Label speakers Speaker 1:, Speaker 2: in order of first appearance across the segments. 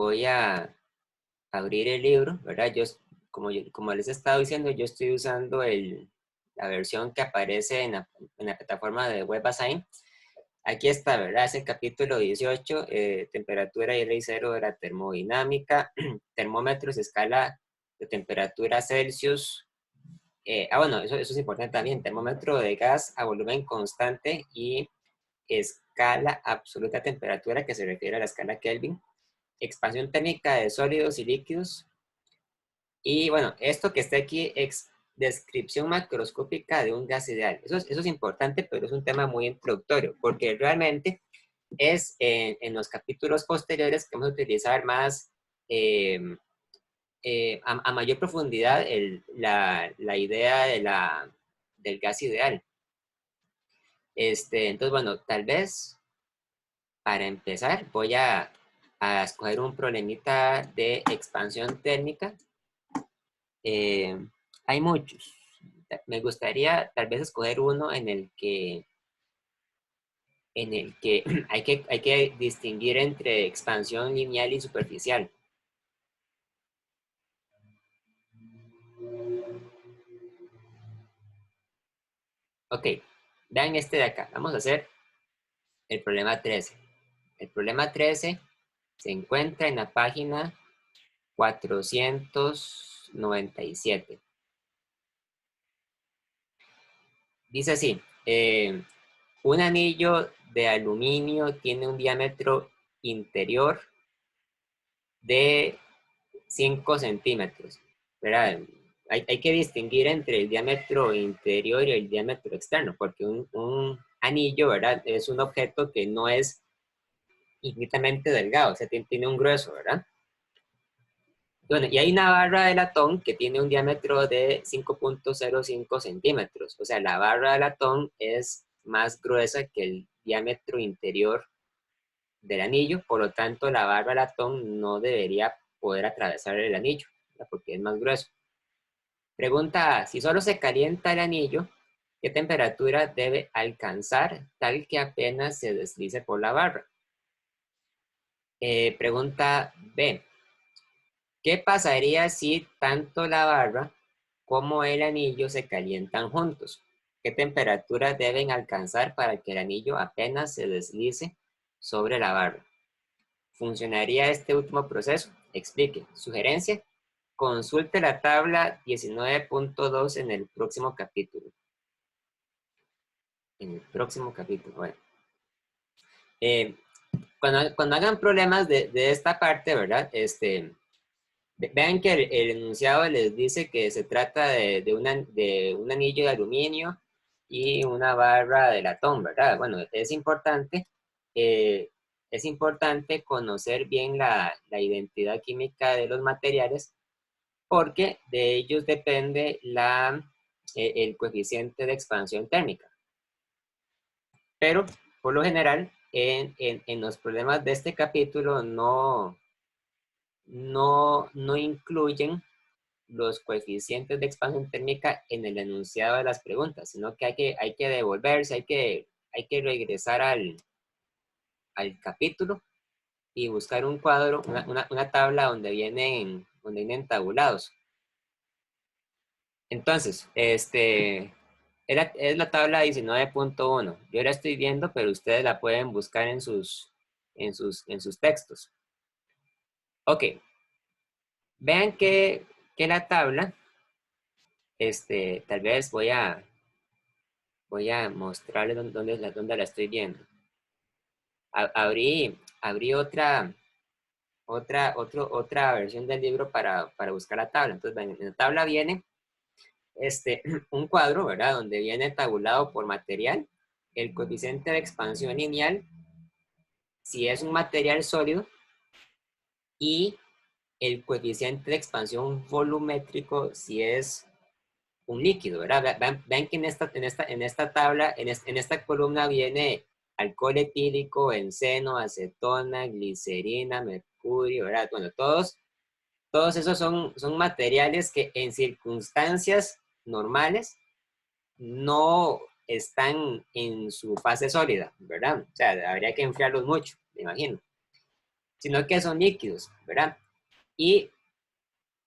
Speaker 1: voy a abrir el libro, ¿verdad? Como les he estado diciendo, yo estoy usando la versión que aparece en la plataforma de WebAssign. Aquí está, ¿verdad? Es el capítulo 18, temperatura y ley cero de la termodinámica, termómetros, escala de temperatura Celsius. Bueno, eso es importante también, termómetro de gas a volumen constante y escala absoluta de temperatura, que se refiere a la escala Kelvin, expansión térmica de sólidos y líquidos. Y bueno, esto que está aquí es descripción macroscópica de un gas ideal. Eso es importante, pero es un tema muy introductorio, porque realmente es en los capítulos posteriores que vamos a utilizar más, a mayor profundidad, la idea del gas ideal. Entonces, bueno, tal vez para empezar voy a escoger un problemita de expansión térmica. Hay muchos. Me gustaría tal vez escoger uno en el que hay que distinguir entre expansión lineal y superficial. Ok, vean este de acá. Vamos a hacer el problema 13. El problema 13 se encuentra en la página 497. Dice así, un anillo de aluminio tiene un diámetro interior de 5 centímetros, ¿verdad? Hay que distinguir entre el diámetro interior y el diámetro externo, porque un anillo, ¿verdad? Es un objeto que no es infinitamente delgado, o sea, tiene un grueso, ¿verdad? Bueno, y hay una barra de latón que tiene un diámetro de 5.05 centímetros, o sea, la barra de latón es más gruesa que el diámetro interior del anillo, por lo tanto, la barra de latón no debería poder atravesar el anillo, ¿verdad? Porque es más grueso. Pregunta A, si solo se calienta el anillo, ¿qué temperatura debe alcanzar tal que apenas se deslice por la barra? Pregunta B, ¿qué pasaría si tanto la barra como el anillo se calientan juntos? ¿Qué temperatura deben alcanzar para que el anillo apenas se deslice sobre la barra? ¿Funcionaría este último proceso? Explique. Sugerencia, consulte la tabla 19.2 en el próximo capítulo. En el próximo capítulo, bueno. Cuando hagan problemas de esta parte, ¿verdad? Vean que el enunciado les dice que se trata de un anillo de aluminio y una barra de latón, ¿verdad? Bueno, eh, es importante conocer bien la identidad química de los materiales, porque de ellos depende el coeficiente de expansión térmica. Pero, por lo general, en los problemas de este capítulo no incluyen los coeficientes de expansión térmica en el enunciado de las preguntas, sino que hay que devolverse, hay que regresar al capítulo y buscar un cuadro, una tabla donde vienen tabulados. Entonces, es la tabla 19.1. Yo la estoy viendo, pero ustedes la pueden buscar en sus textos. Ok, vean que la tabla, tal vez voy a mostrarles dónde la estoy viendo. Abrí otra versión del libro para buscar la tabla. Entonces, en la tabla viene un cuadro, ¿verdad? Donde viene tabulado por material, el coeficiente de expansión lineal, si es un material sólido, y el coeficiente de expansión volumétrico si es un líquido, ¿verdad? Vean que en esta tabla, en esta columna viene alcohol etílico, benceno, acetona, glicerina, mercurio, ¿verdad? Bueno, todos esos son materiales que en circunstancias normales no están en su fase sólida, ¿verdad? O sea, habría que enfriarlos mucho, me imagino. sino que son líquidos, ¿verdad? Y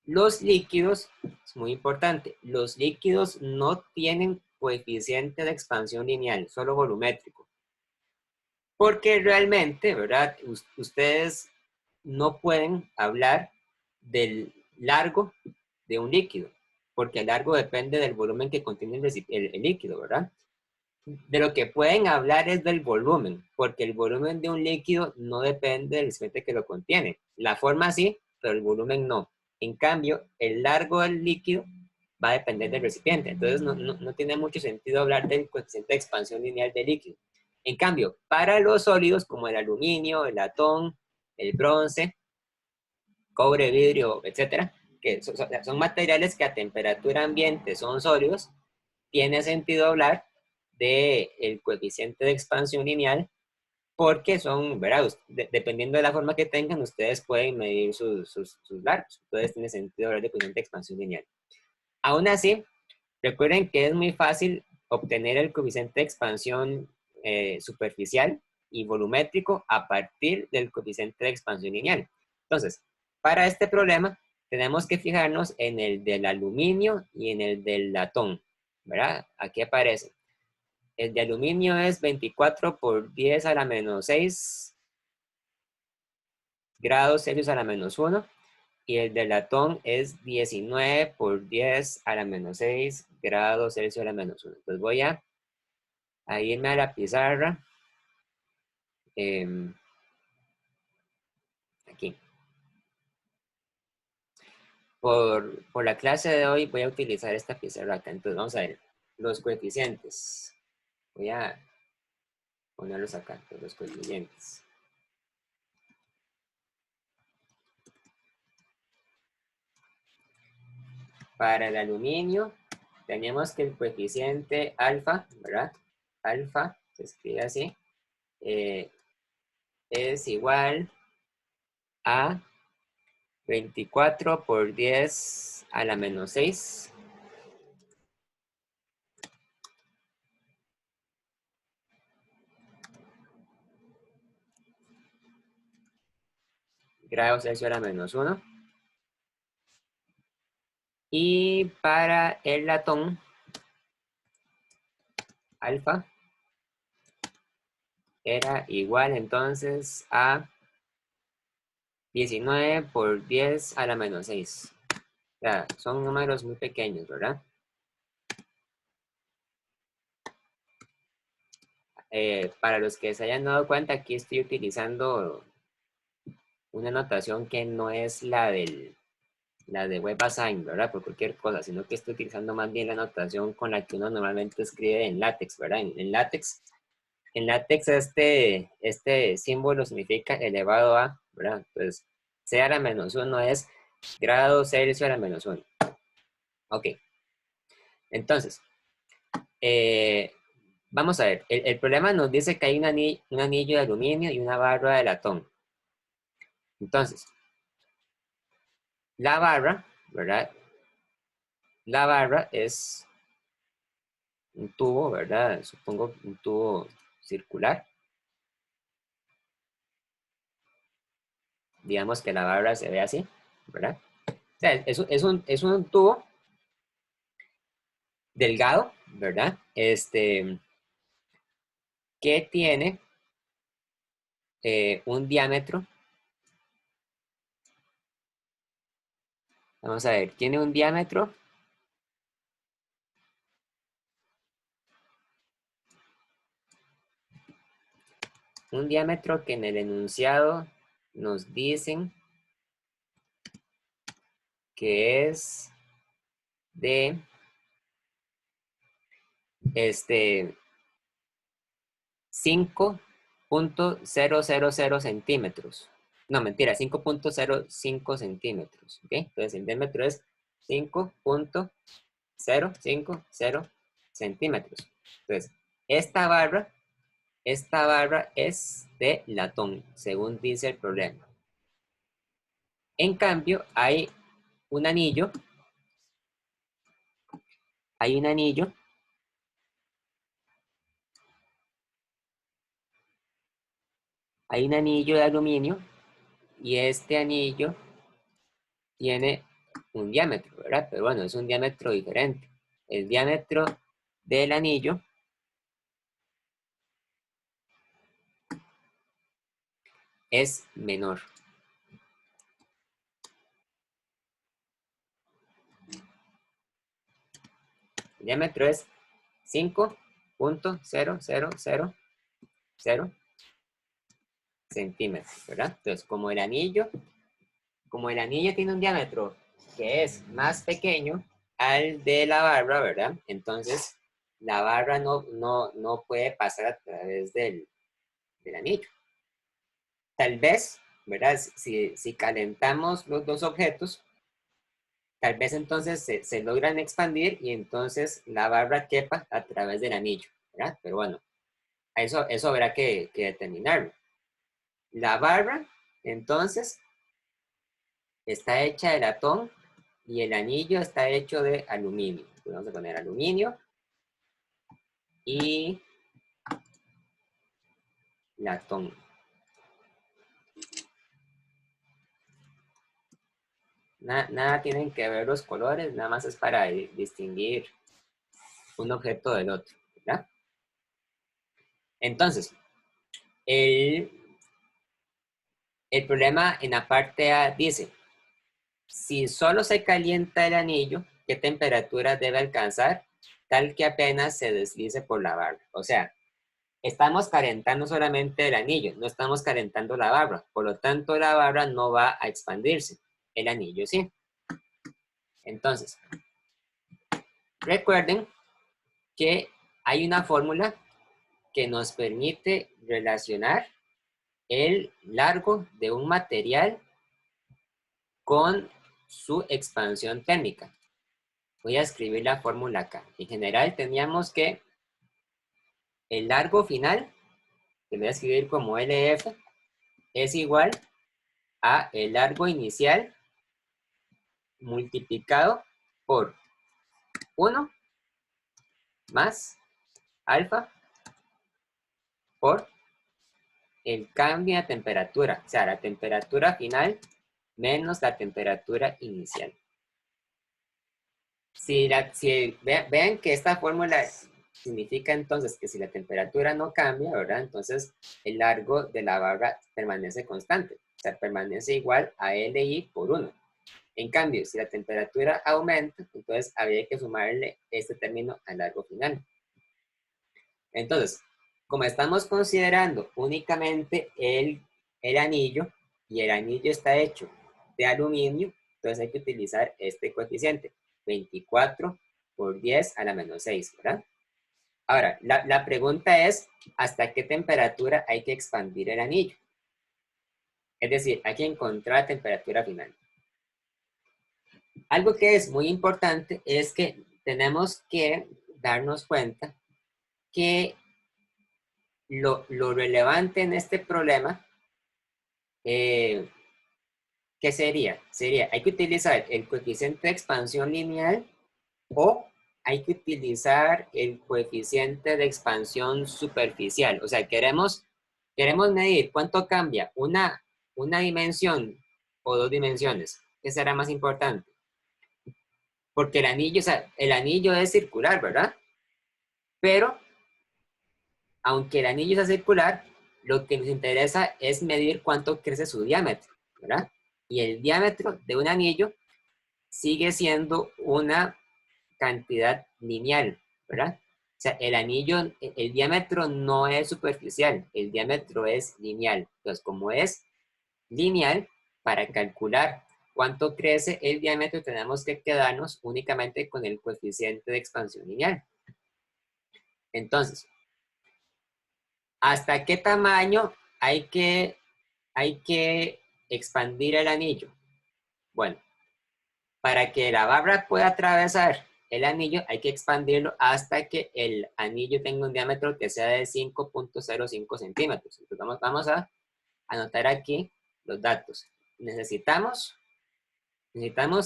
Speaker 1: los líquidos, es muy importante, los líquidos no tienen coeficiente de expansión lineal, solo volumétrico. Porque realmente, ¿verdad? Ustedes no pueden hablar del largo de un líquido, porque el largo depende del volumen que contiene el líquido, ¿verdad? De lo que pueden hablar es del volumen, porque el volumen de un líquido no depende del recipiente que lo contiene. La forma sí, pero el volumen no. En cambio, el largo del líquido va a depender del recipiente. Entonces, no tiene mucho sentido hablar del coeficiente de expansión lineal del líquido. En cambio, para los sólidos como el aluminio, el latón, el bronce, cobre, vidrio, etcétera, que son materiales que a temperatura ambiente son sólidos, tiene sentido hablar del coeficiente de expansión lineal porque son, ¿verdad? Dependiendo de la forma que tengan, ustedes pueden medir sus largos. Entonces tiene sentido hablar de coeficiente de expansión lineal. Aún así, recuerden que es muy fácil obtener el coeficiente de expansión superficial y volumétrico a partir del coeficiente de expansión lineal. Entonces, para este problema, tenemos que fijarnos en el del aluminio y en el del latón, ¿verdad? Aquí aparece. El de aluminio es 24 por 10 a la menos 6 grados Celsius a la menos 1. Y el de latón es 19 por 10 a la menos 6 grados Celsius a la menos 1. Entonces voy a irme a la pizarra. Aquí. Por la clase de hoy voy a utilizar esta pizarra acá. Entonces vamos a ver los coeficientes. Voy a ponerlos acá, los coeficientes. Para el aluminio, tenemos que el coeficiente alfa, ¿verdad? Alfa, se escribe así, es igual a 24 por 10 a la menos 6 grados Celsius a la menos 1. Y para el latón, alfa, era igual entonces a 19 por 10 a la menos 6. O sea, son números muy pequeños, ¿verdad? Para los que se hayan dado cuenta, aquí estoy utilizando una notación que no es la de WebAssign, ¿verdad? Por cualquier cosa, sino que estoy utilizando más bien la notación con la que uno normalmente escribe en LaTeX, ¿verdad? En LaTeX este símbolo significa elevado a, ¿verdad? Entonces, C a la menos 1 es grado Celsius a la menos 1. Ok. Entonces, vamos a ver. El problema nos dice que hay un anillo de aluminio y una barra de latón. Entonces, la barra, ¿verdad? La barra es un tubo, ¿verdad? Supongo un tubo circular. Digamos que la barra se ve así, ¿verdad? O sea, es un tubo delgado, ¿verdad? Que tiene un diámetro. Vamos a ver, tiene un diámetro que en el enunciado nos dicen que es de 5.000 centímetros. No, mentira, 5.05 centímetros. ¿Ok? Entonces el diámetro es 5.050 centímetros. Entonces, esta barra es de latón, según dice el problema. En cambio, un anillo, hay un anillo hay un anillo de aluminio y este anillo tiene un diámetro, ¿verdad? Pero bueno, es un diámetro diferente. El diámetro del anillo es menor. El diámetro es 5.0000 centímetros, ¿verdad? Entonces, como el anillo tiene un diámetro que es más pequeño al de la barra, ¿verdad? Entonces, la barra no puede pasar a través del anillo. Tal vez, ¿verdad? Si calentamos los dos objetos, tal vez entonces se logran expandir y entonces la barra quepa a través del anillo, ¿verdad? Pero bueno, eso habrá que determinarlo. La barra, entonces, está hecha de latón y el anillo está hecho de aluminio. Vamos a poner aluminio y latón. Nada tienen que ver los colores, nada más es para distinguir un objeto del otro, ¿verdad? Entonces, el problema en la parte A dice, si solo se calienta el anillo, ¿qué temperatura debe alcanzar? Tal que apenas se deslice por la barra. O sea, estamos calentando solamente el anillo, no estamos calentando la barra. Por lo tanto, la barra no va a expandirse. El anillo sí. Entonces, recuerden que hay una fórmula que nos permite relacionar el largo de un material con su expansión térmica. Voy a escribir la fórmula acá. En general teníamos que el largo final, que voy a escribir como LF, es igual a el largo inicial multiplicado por 1 más alfa por el cambio de temperatura. O sea, la temperatura final menos la temperatura inicial. Vean que esta fórmula significa entonces que si la temperatura no cambia, ¿verdad? Entonces el largo de la barra permanece constante. O sea, permanece igual a LI por 1. En cambio, si la temperatura aumenta, entonces habría que sumarle este término al largo final. Entonces, como estamos considerando únicamente el anillo, y el anillo está hecho de aluminio, entonces hay que utilizar este coeficiente, 24 por 10 a la menos 6, ¿verdad? Ahora, la pregunta es, ¿hasta qué temperatura hay que expandir el anillo? Es decir, hay que encontrar la temperatura final. Algo que es muy importante es que tenemos que darnos cuenta que lo relevante en este problema, ¿qué sería? Hay que utilizar el coeficiente de expansión lineal o hay que utilizar el coeficiente de expansión superficial. O sea, queremos medir cuánto cambia una dimensión o dos dimensiones. ¿Qué será más importante? Porque el anillo, o sea, el anillo es circular, ¿verdad? Pero, aunque el anillo sea circular, lo que nos interesa es medir cuánto crece su diámetro, ¿verdad? Y el diámetro de un anillo sigue siendo una cantidad lineal, ¿verdad? O sea, el anillo, el diámetro no es superficial, el diámetro es lineal. Entonces, como es lineal, para calcular cuánto crece el diámetro, tenemos que quedarnos únicamente con el coeficiente de expansión lineal. Entonces, ¿hasta qué tamaño hay que expandir el anillo? Bueno, para que la barra pueda atravesar el anillo, hay que expandirlo hasta que el anillo tenga un diámetro que sea de 5.05 centímetros. Entonces vamos a anotar aquí los datos. Necesitamos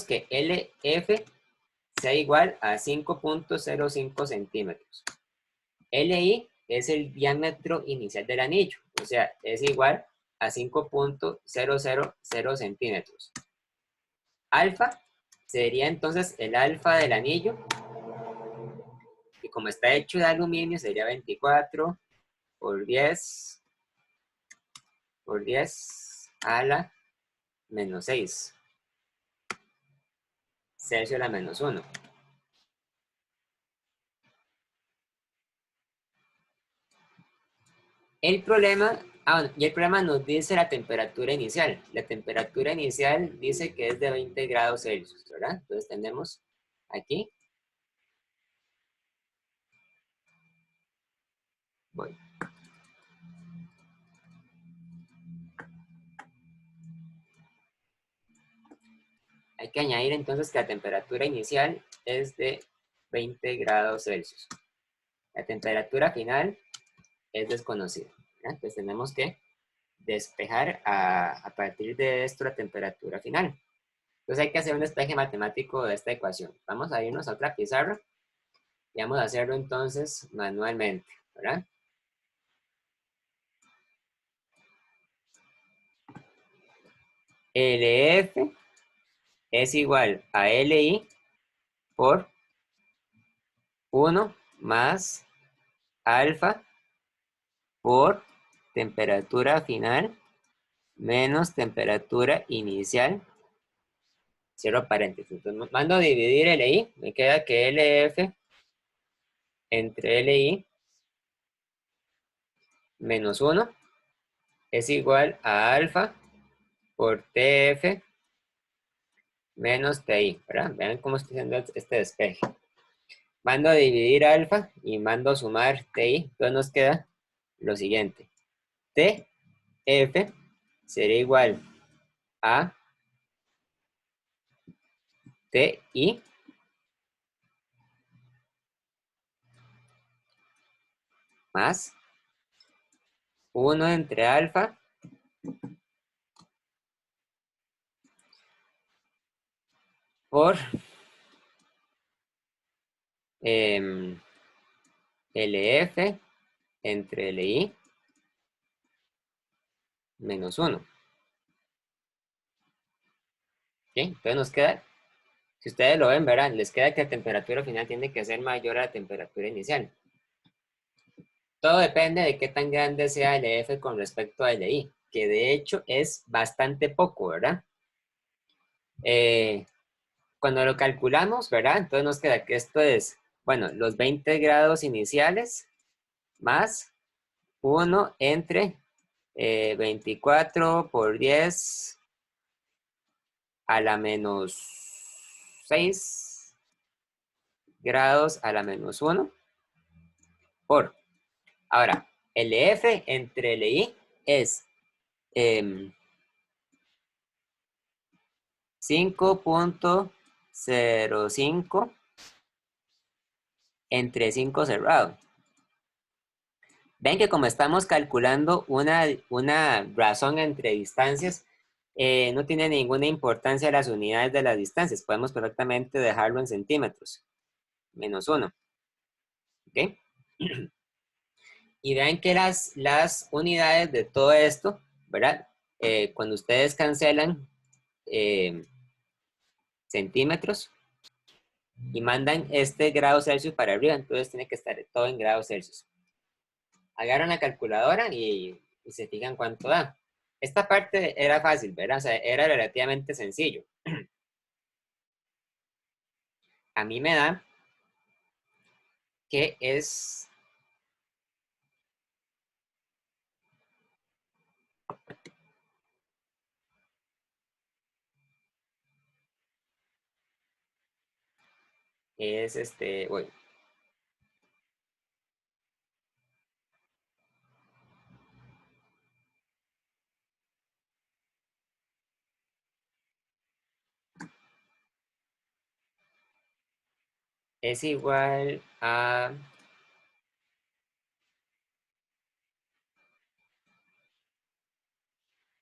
Speaker 1: que LF sea igual a 5.05 centímetros. LI es el diámetro inicial del anillo, o sea, es igual a 5.000 centímetros. Alfa sería entonces el alfa del anillo, y como está hecho de aluminio sería 24 por 10 a la menos 6, Celsius a la menos 1. El problema, y el problema nos dice la temperatura inicial. La temperatura inicial dice que es de 20 grados Celsius, ¿verdad? Entonces tenemos aquí, voy. Hay que añadir entonces que la temperatura inicial es de 20 grados Celsius. La temperatura final es desconocida, ¿verdad? Entonces tenemos que despejar a partir de esto la temperatura final. Entonces hay que hacer un despeje matemático de esta ecuación. Vamos a irnos a otra pizarra y vamos a hacerlo entonces manualmente, ¿verdad? LF es igual a LI por 1 más alfa por temperatura final menos temperatura inicial, cierro paréntesis. Entonces mando a dividir LI, me queda que LF entre LI menos 1 es igual a alfa por TF menos TI, ¿verdad? Vean cómo estoy haciendo este despeje. Mando a dividir alfa y mando a sumar TI, entonces nos queda lo siguiente. TF sería igual a TI más 1 entre alfa por LF entre LI menos 1. ¿Ok? Entonces nos queda, si ustedes lo ven, verán, les queda que la temperatura final tiene que ser mayor a la temperatura inicial. Todo depende de qué tan grande sea el F con respecto a LI, que de hecho es bastante poco, ¿verdad? Cuando lo calculamos, ¿verdad? Entonces nos queda que esto es, bueno, los 20 grados iniciales más 1 entre 24 por 10 a la menos 6 grados a la menos 1 por. Ahora, LF entre LI es 5.05 entre 5 cerrado. Ven que como estamos calculando una razón entre distancias, no tiene ninguna importancia las unidades de las distancias. Podemos perfectamente dejarlo en centímetros. Menos 1. ¿Ok? Y vean que las unidades de todo esto, ¿verdad? Cuando ustedes cancelan centímetros y mandan este grado Celsius para arriba, entonces tiene que estar todo en grados Celsius. Agarran la calculadora y se fijan cuánto da. Esta parte era fácil, ¿verdad? O sea, era relativamente sencillo. A mí me da que es uy, es igual a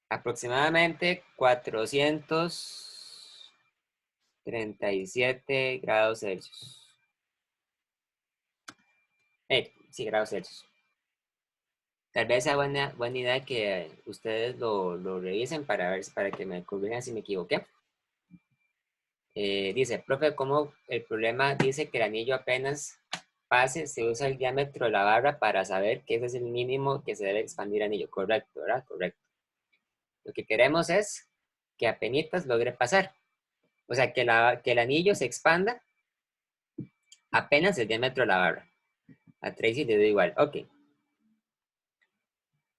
Speaker 1: aproximadamente 437 grados Celsius. Sí, grados Celsius. Tal vez sea buena idea que ustedes lo revisen para ver, para que me corrijan si me equivoqué. Dice, profe, ¿cómo el problema dice que el anillo apenas pase, se usa el diámetro de la barra para saber que ese es el mínimo que se debe expandir el anillo? Correcto, ¿verdad? Correcto. Lo que queremos es que apenas logre pasar. O sea, que el anillo se expanda apenas el diámetro de la barra. A Tracy le doy igual. Ok.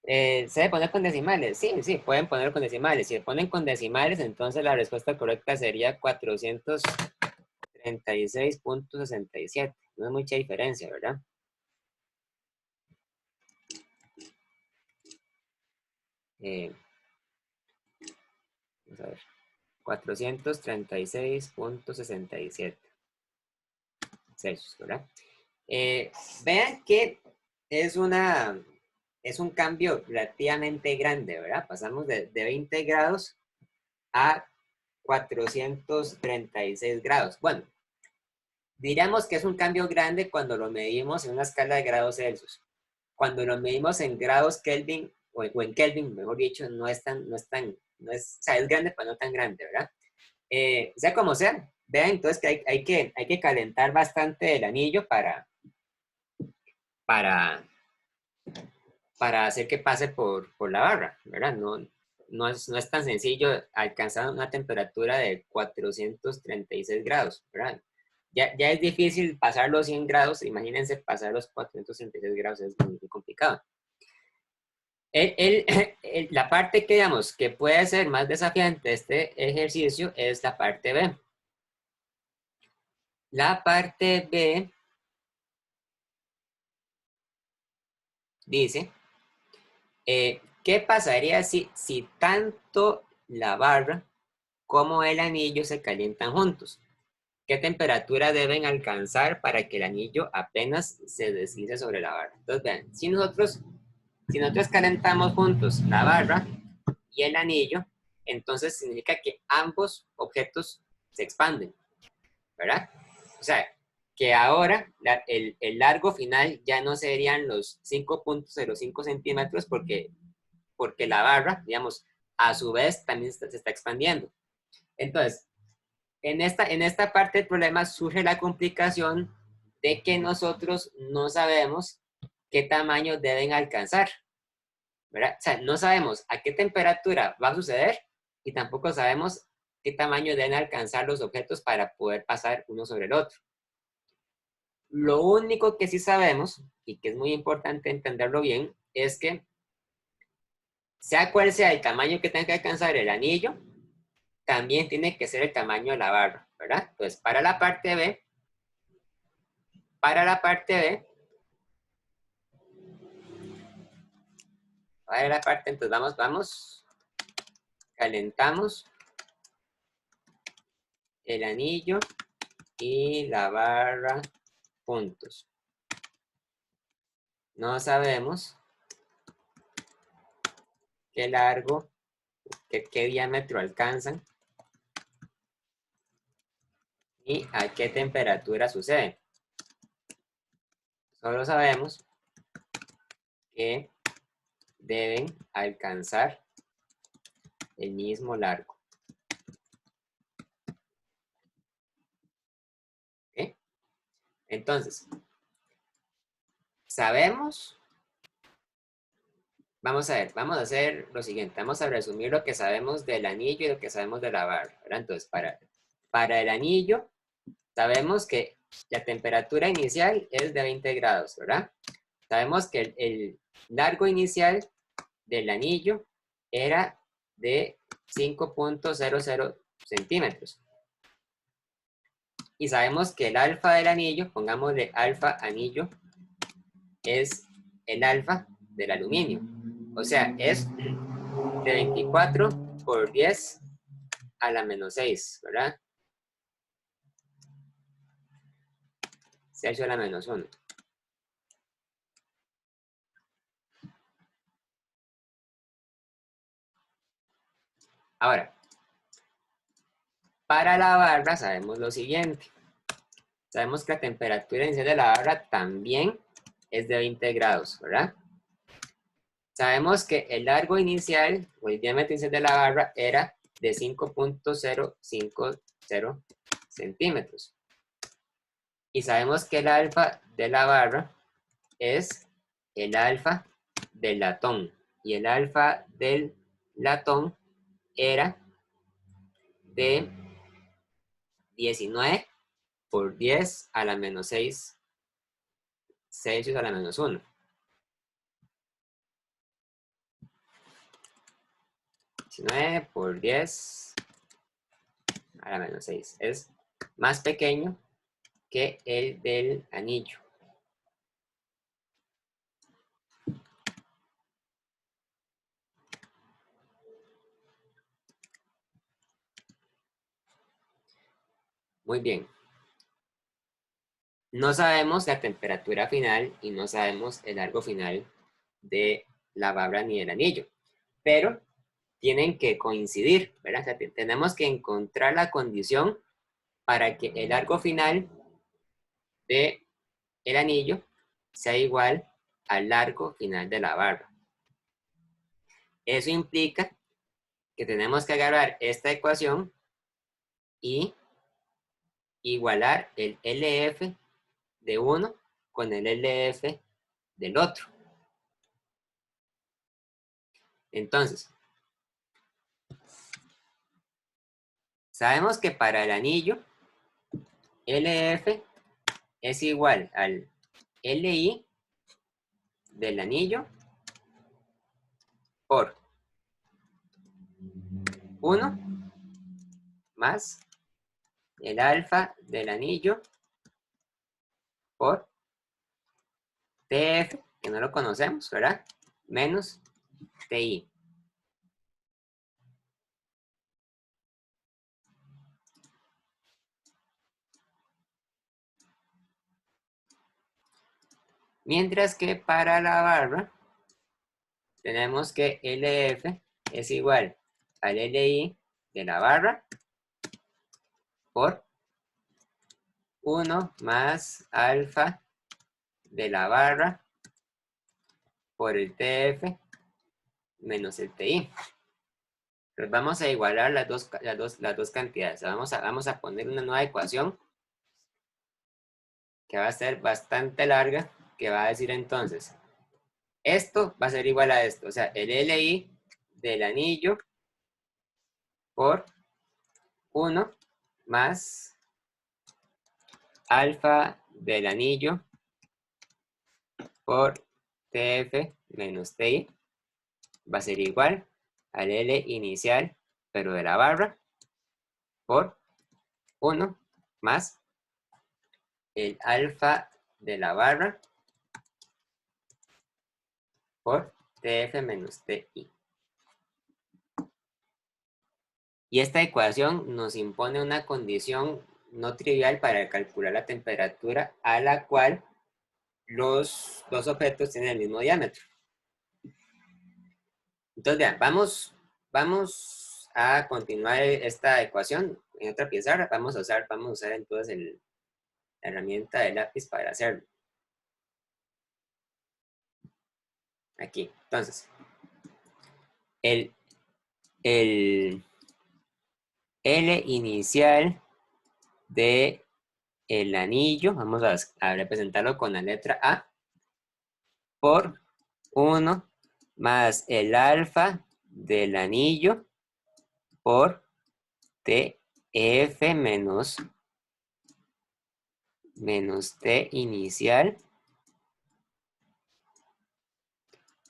Speaker 1: ¿Se debe poner con decimales? Sí, sí, pueden poner con decimales. Si ponen con decimales, entonces la respuesta correcta sería 436.67. No es mucha diferencia, ¿verdad? Vamos a ver. 436.67 Celsius, ¿verdad? Vean que es es un cambio relativamente grande, ¿verdad? Pasamos de 20 grados a 436 grados. Bueno, diríamos que es un cambio grande cuando lo medimos en una escala de grados Celsius. Cuando lo medimos en grados Kelvin, o en Kelvin, mejor dicho, o sea, es grande, pero no tan grande, ¿verdad? Sea como sea, vean entonces que hay que calentar bastante el anillo para, para hacer que pase por la barra, ¿verdad? No es tan sencillo alcanzar una temperatura de 436 grados, ¿verdad? Ya es difícil pasar los 100 grados, imagínense pasar los 436 grados, es muy complicado. La parte que, digamos, que puede ser más desafiante de este ejercicio es la parte B. La parte B dice, ¿qué pasaría si tanto la barra como el anillo se calientan juntos? ¿Qué temperatura deben alcanzar para que el anillo apenas se deslice sobre la barra? Entonces, vean, si nosotros calentamos juntos la barra y el anillo, entonces significa que ambos objetos se expanden, ¿verdad? O sea, que ahora el largo final ya no serían los 5.05 centímetros porque la barra, digamos, a su vez también se está expandiendo. Entonces, en esta parte del problema surge la complicación de que nosotros no sabemos qué tamaño deben alcanzar, ¿verdad? O sea, no sabemos a qué temperatura va a suceder y tampoco sabemos qué tamaño deben alcanzar los objetos para poder pasar uno sobre el otro. Lo único que sí sabemos, y que es muy importante entenderlo bien, es que sea cual sea el tamaño que tenga que alcanzar el anillo, también tiene que ser el tamaño de la barra, ¿verdad? Entonces, para la parte B, entonces calentamos el anillo y la barra juntos. No sabemos qué largo, qué diámetro alcanzan y a qué temperatura sucede. Solo sabemos que deben alcanzar el mismo largo. ¿Okay? Entonces, sabemos, vamos a hacer lo siguiente, vamos a resumir lo que sabemos del anillo y lo que sabemos de la barra, ¿verdad? Entonces, para el anillo, sabemos que la temperatura inicial es de 20 grados, ¿verdad? Sabemos que el largo inicial del anillo era de 5.00 centímetros. Y sabemos que el alfa del anillo, pongámosle alfa anillo, es el alfa del aluminio. O sea, es de 24 por 10 a la menos 6, ¿verdad? Celsius a la menos 1. Ahora, para la barra sabemos lo siguiente. Sabemos que la temperatura inicial de la barra también es de 20 grados, ¿verdad? Sabemos que el largo inicial, o el diámetro inicial de la barra, era de 5.050 centímetros. Y sabemos que el alfa de la barra es el alfa del latón. Y el alfa del latón era de 19 por 10 a la menos 6 Celsius a la menos 1. 19 por 10 a la menos 6. Es más pequeño que el del anillo. Muy bien. No sabemos la temperatura final y no sabemos el largo final de la barra ni del anillo, pero tienen que coincidir, ¿verdad? O sea, tenemos que encontrar la condición para que el largo final de el anillo sea igual al largo final de la barra. Eso implica que tenemos que agarrar esta ecuación y igualar el LF de uno con el LF del otro. Entonces, sabemos que para el anillo, LF es igual al LI del anillo por 1 más el alfa del anillo por TF, que no lo conocemos, ¿verdad? Menos TI. Mientras que para la barra, tenemos que LF es igual al LI de la barra por 1 más alfa de la barra por el TF menos el TI. Entonces vamos a igualar las dos cantidades. Vamos a poner una nueva ecuación que va a ser bastante larga, que va a decir entonces, esto va a ser igual a esto, o sea, el LI del anillo por 1 más alfa del anillo por TF menos TI va a ser igual al L inicial, pero de la barra, por 1 más el alfa de la barra por TF menos TI. Y esta ecuación nos impone una condición no trivial para calcular la temperatura a la cual los dos objetos tienen el mismo diámetro. Entonces, vean, vamos a continuar esta ecuación en otra pizarra. Vamos a usar entonces la herramienta de lápiz para hacerlo. Aquí, entonces, el L inicial de el anillo, vamos a representarlo con la letra A, por 1 más el alfa del anillo por TF menos T inicial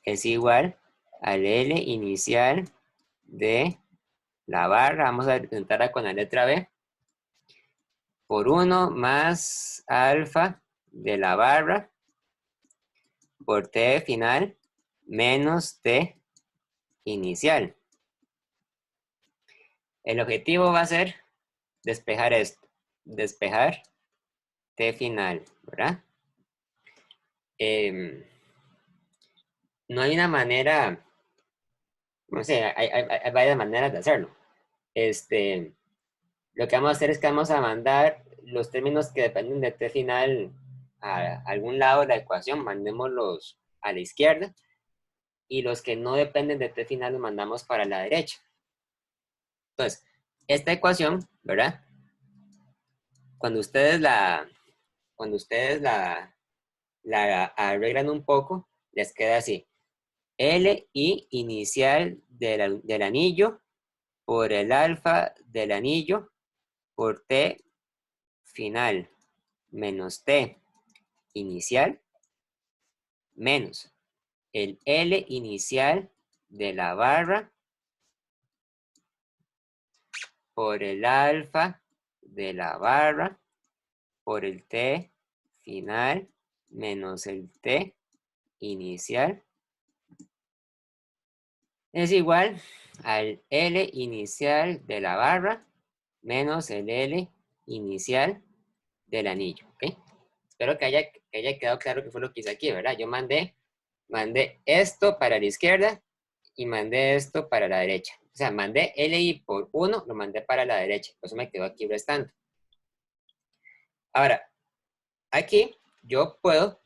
Speaker 1: es igual al L inicial de la barra, vamos a representarla con la letra B, por 1 más alfa de la barra por T final menos T inicial. El objetivo va a ser despejar esto, despejar T final, ¿verdad? No hay una manera, no sé, hay varias maneras de hacerlo. Lo que vamos a hacer es que vamos a mandar los términos que dependen de T final a algún lado de la ecuación, mandémoslos a la izquierda y los que no dependen de t final los mandamos para la derecha. Entonces, esta ecuación, ¿verdad? Cuando ustedes la arreglan un poco, les queda así. Li inicial del anillo por el alfa del anillo por t final menos t inicial menos el L inicial de la barra por el alfa de la barra por el t final menos el t inicial es igual al L inicial de la barra menos el L inicial del anillo, ¿ok? Espero que haya quedado claro qué fue lo que hice aquí, ¿verdad? Yo mandé esto para la izquierda y mandé esto para la derecha. O sea, mandé LI por 1, lo mandé para la derecha. Por eso me quedó aquí restando. Ahora, aquí yo puedo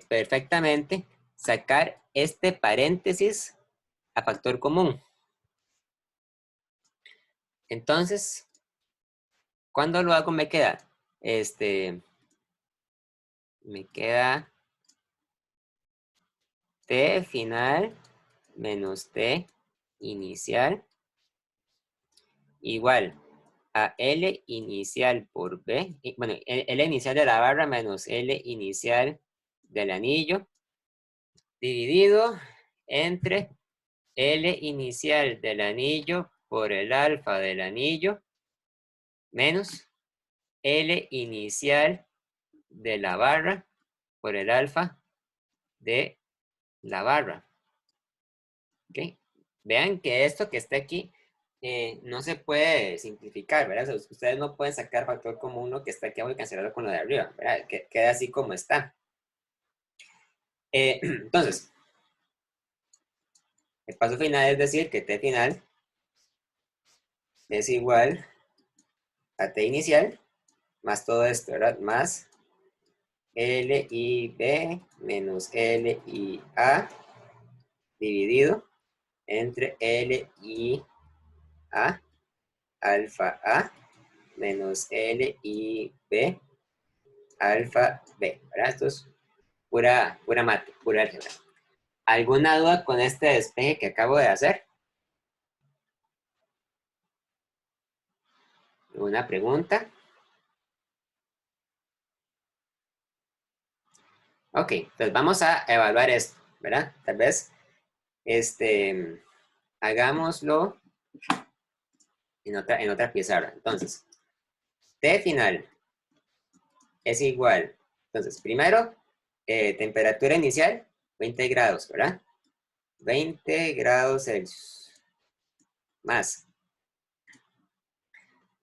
Speaker 1: perfectamente sacar este paréntesis a factor común. Entonces, cuando lo hago me queda, me queda t final menos t inicial igual a L inicial por B, bueno, L inicial de la barra menos L inicial del anillo, dividido entre L inicial del anillo por el alfa del anillo, menos L inicial de la barra por el alfa de la barra. ¿Ok? Vean que esto que está aquí no se puede simplificar, ¿verdad? O sea, ustedes no pueden sacar factor común lo que está aquí abajo y cancelarlo con lo de arriba, ¿verdad? Queda así como está. Entonces, el paso final es decir que t final es igual a t inicial más todo esto, ¿verdad? Más L i b menos L i a dividido entre L i a alfa a menos L i b alfa b, ¿verdad? Esto es pura mate, pura álgebra. ¿Alguna duda con este despeje que acabo de hacer? ¿Una pregunta? Ok, entonces vamos a evaluar esto, ¿verdad? Tal vez, hagámoslo en otra pizarra. Entonces, T final es igual. Entonces, primero, temperatura inicial, 20 grados, ¿verdad? 20 grados Celsius. Más.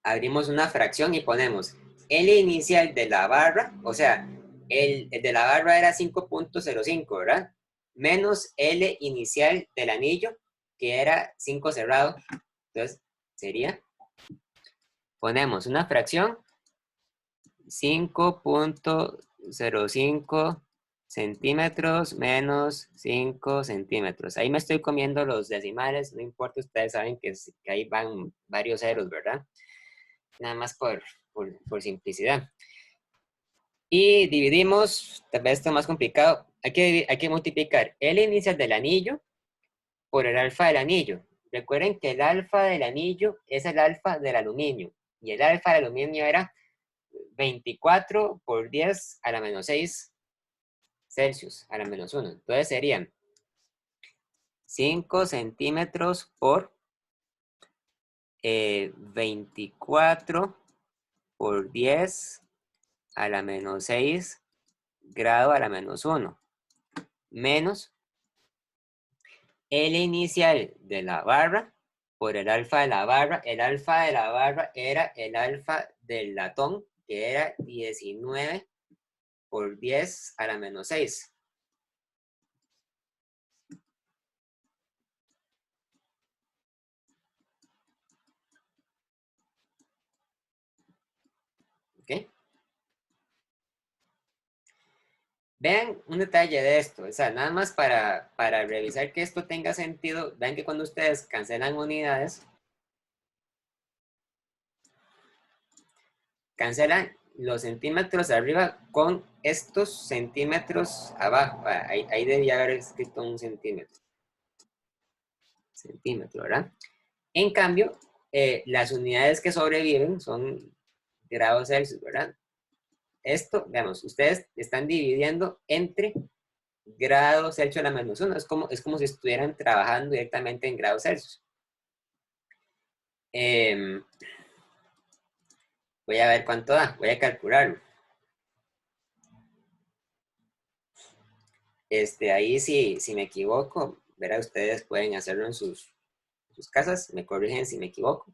Speaker 1: Abrimos una fracción y ponemos L inicial de la barra, o sea, el de la barra era 5.05, ¿verdad? Menos L inicial del anillo, que era 5 cerrado. Entonces, sería, ponemos una fracción, 5.05 centímetros menos 5 centímetros. Ahí me estoy comiendo los decimales, no importa, ustedes saben que ahí van varios ceros, ¿verdad? Nada más por simplicidad. Y dividimos, tal vez esto es más complicado, hay que multiplicar el inicial del anillo por el alfa del anillo. Recuerden que el alfa del anillo es el alfa del aluminio, y el alfa del aluminio era 24 por 10 a la menos 6 Celsius, a la menos 1. Entonces serían 5 centímetros por 24 por 10 a la menos 6 grado a la menos 1, menos el inicial de la barra por el alfa de la barra. El alfa de la barra era el alfa del latón, que era 19 por 10 a la menos 6. ¿Ok? Vean un detalle de esto, o sea, nada más para revisar que esto tenga sentido, vean que cuando ustedes cancelan unidades, cancelan los centímetros arriba con estos centímetros abajo. Ahí debía haber escrito un centímetro, ¿verdad? En cambio, las unidades que sobreviven son grados Celsius, ¿verdad? Esto, digamos, ustedes están dividiendo entre grados Celsius a la -1. Es como si estuvieran trabajando directamente en grados Celsius. Voy a ver cuánto da, voy a calcularlo. Ahí si me equivoco, verá, ustedes pueden hacerlo en sus casas, me corrigen si me equivoco.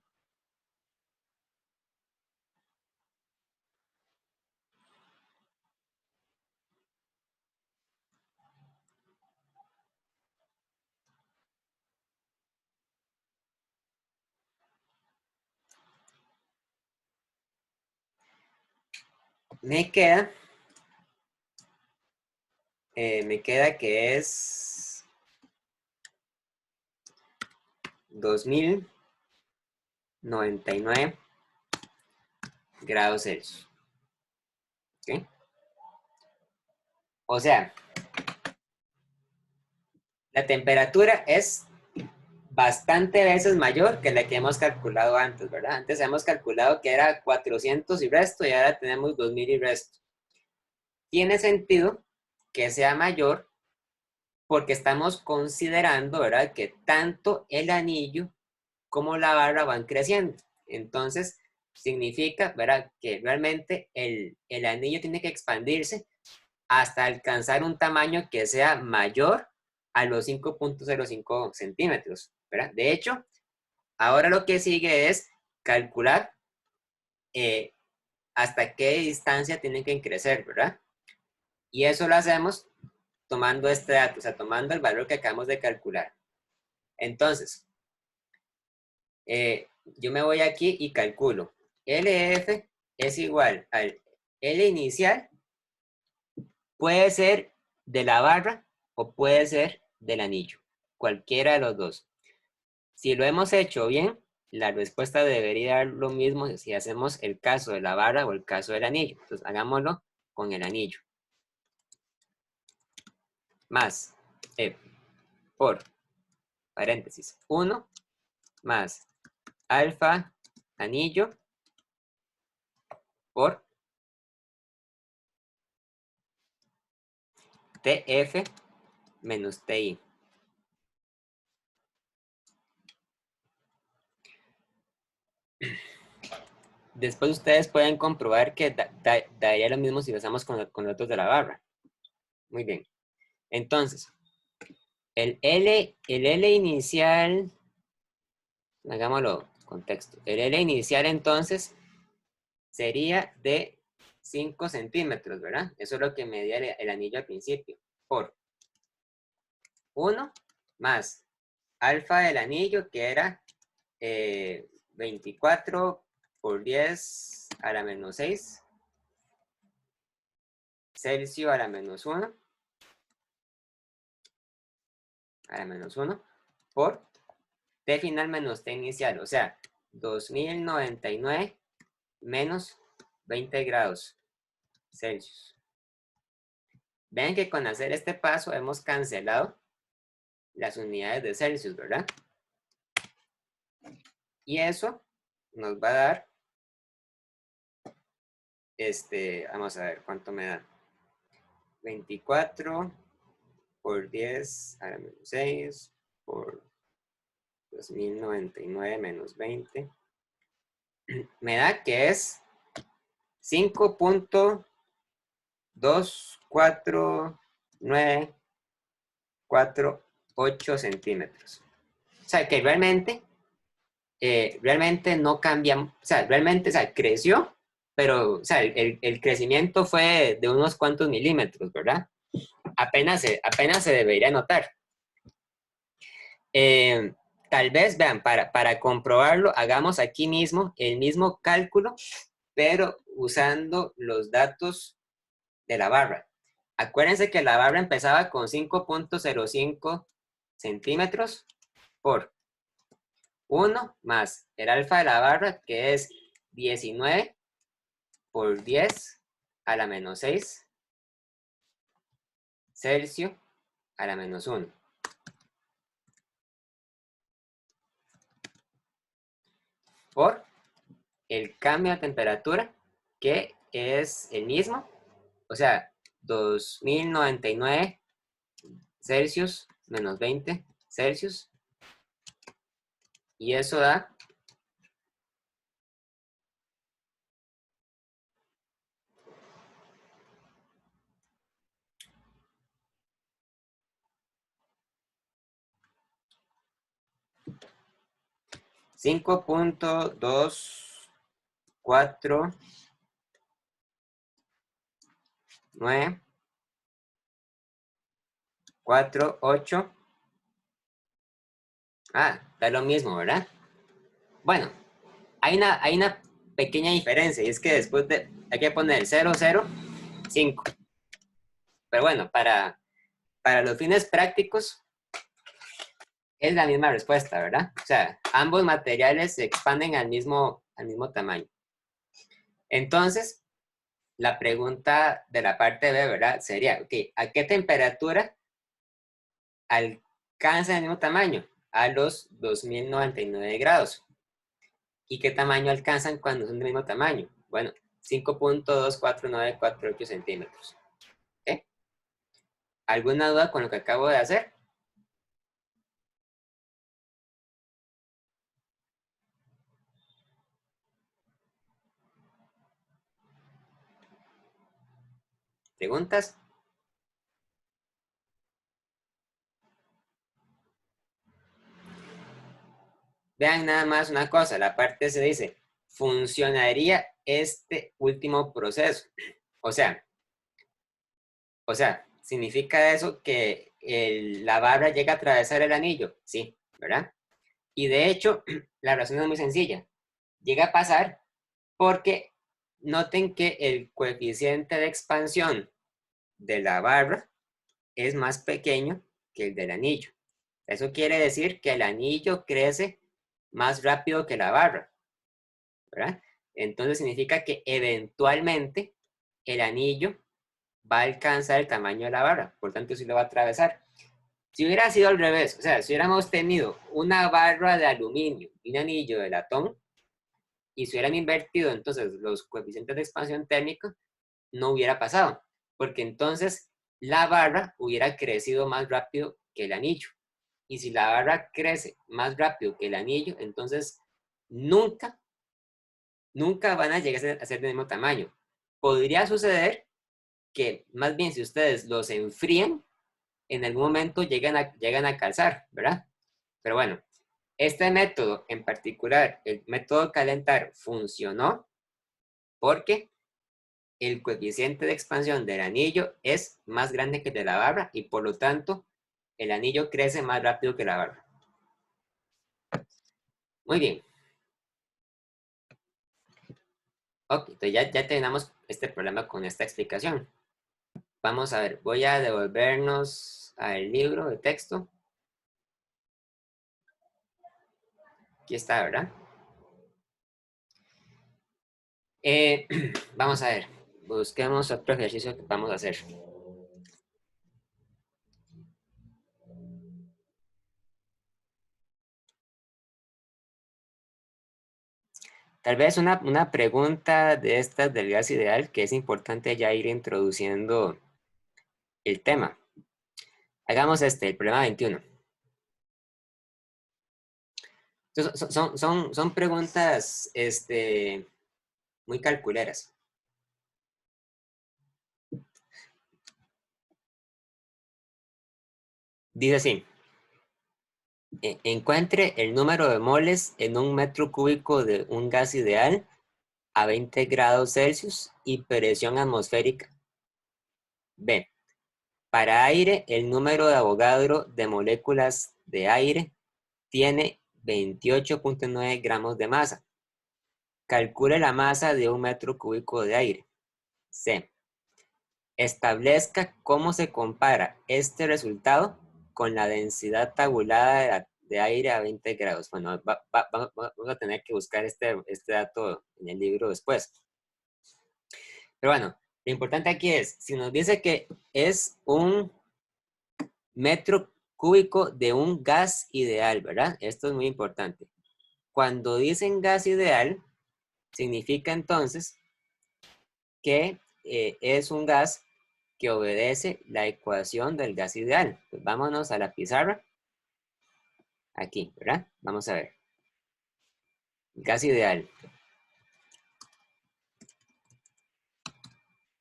Speaker 1: Me queda que es 2099 grados Celsius. ¿Okay? O sea, la temperatura es bastante veces mayor que la que hemos calculado antes, ¿verdad? Antes hemos calculado que era 400 y resto y ahora tenemos 2000 y resto. Tiene sentido que sea mayor porque estamos considerando, ¿verdad? Que tanto el anillo como la barra van creciendo. Entonces, significa, ¿verdad? Que realmente el anillo tiene que expandirse hasta alcanzar un tamaño que sea mayor a los 5.05 centímetros, ¿verdad? De hecho, ahora lo que sigue es calcular eh, hasta qué distancia tienen que crecer, ¿verdad? Y eso lo hacemos tomando este dato, o sea, tomando el valor que acabamos de calcular. Entonces, yo me voy aquí y calculo. LF es igual al L inicial, puede ser de la barra o puede ser del anillo, cualquiera de los dos. Si lo hemos hecho bien, la respuesta debería dar lo mismo si hacemos el caso de la barra o el caso del anillo. Entonces, hagámoslo con el anillo. Más F por, paréntesis, 1 más alfa anillo por TF menos TI. Después ustedes pueden comprobar que daría lo mismo si lo hacemos con los otros de la barra. Muy bien. Entonces, el L inicial, hagámoslo contexto. El L inicial entonces sería de 5 centímetros, ¿verdad? Eso es lo que medía el anillo al principio. Por 1 más alfa del anillo, que era 24 por 10 a la menos 6, Celsius a la menos 1, a la menos 1, por T final menos T inicial, o sea, 2099 menos 20 grados Celsius. Vean que con hacer este paso hemos cancelado las unidades de Celsius, ¿verdad? Y eso nos va a dar, vamos a ver cuánto me da. 24 por 10 a la menos 6 por 2099 menos 20. Me da que es 5.24948 centímetros. O sea, que realmente no cambia, o sea, realmente, o sea, creció, pero, o sea, el crecimiento fue de unos cuantos milímetros, ¿verdad? Apenas se debería notar. Tal vez, vean, para comprobarlo, hagamos aquí mismo el mismo cálculo, pero usando los datos de la barra. Acuérdense que la barra empezaba con 5.05 centímetros por 1 más el alfa de la barra, que es 19 por 10 a la menos 6 Celsius a la menos 1. Por el cambio de temperatura, que es el mismo, o sea, 2099 Celsius menos 20 Celsius, y eso da 5.24948. Da lo mismo, ¿verdad? Bueno, hay una pequeña diferencia, y es que después hay que poner 005. Pero bueno, para los fines prácticos es la misma respuesta, ¿verdad? O sea, ambos materiales se expanden al mismo tamaño. Entonces, la pregunta de la parte B, ¿verdad? Sería, ok, ¿a qué temperatura alcanza el mismo tamaño? A los 2099 grados. ¿Y qué tamaño alcanzan cuando son del mismo tamaño? Bueno, 5.24948 centímetros. ¿Ok? ¿Alguna duda con lo que acabo de hacer? ¿Preguntas? Vean nada más una cosa, la parte se dice, funcionaría este último proceso. O sea, ¿significa eso que la barra llega a atravesar el anillo? Sí, ¿verdad? Y de hecho, la razón es muy sencilla. Llega a pasar porque noten que el coeficiente de expansión de la barra es más pequeño que el del anillo. Eso quiere decir que el anillo crece más rápido que la barra, ¿verdad? Entonces significa que eventualmente el anillo va a alcanzar el tamaño de la barra, por tanto sí lo va a atravesar. Si hubiera sido al revés, o sea, si hubiéramos tenido una barra de aluminio y un anillo de latón, y se hubieran invertido entonces los coeficientes de expansión térmica, no hubiera pasado, porque entonces la barra hubiera crecido más rápido que el anillo. Y si la barra crece más rápido que el anillo, entonces nunca, nunca van a llegar a ser del mismo tamaño. Podría suceder que más bien si ustedes los enfrían, en algún momento llegan a calzar, ¿verdad? Pero bueno, este método en particular, el método calentar, funcionó porque el coeficiente de expansión del anillo es más grande que el de la barra y por lo tanto el anillo crece más rápido que la barra. Muy bien. Ok, entonces ya terminamos este problema con esta explicación. Vamos a ver, voy a devolvernos al libro de texto. Aquí está, ¿verdad? Vamos a ver, busquemos otro ejercicio que vamos a hacer. Tal vez una pregunta de estas del gas ideal que es importante ya ir introduciendo el tema. Hagamos el problema 21. Entonces, son preguntas muy calculeras. Dice así, encuentre el número de moles en un metro cúbico de un gas ideal a 20 grados Celsius y presión atmosférica. B. Para aire, el número de Avogadro de moléculas de aire tiene 28.9 gramos de masa. Calcule la masa de un metro cúbico de aire. C. establezca cómo se compara este resultado con la densidad tabulada de aire a 20 grados. Bueno, vamos a tener que buscar este dato en el libro después. Pero bueno, lo importante aquí es, si nos dice que es un metro cúbico de un gas ideal, ¿verdad? Esto es muy importante. Cuando dicen gas ideal, significa entonces que es un gas que obedece la ecuación del gas ideal. Pues vámonos a la pizarra. Aquí, ¿verdad? Vamos a ver. Gas ideal.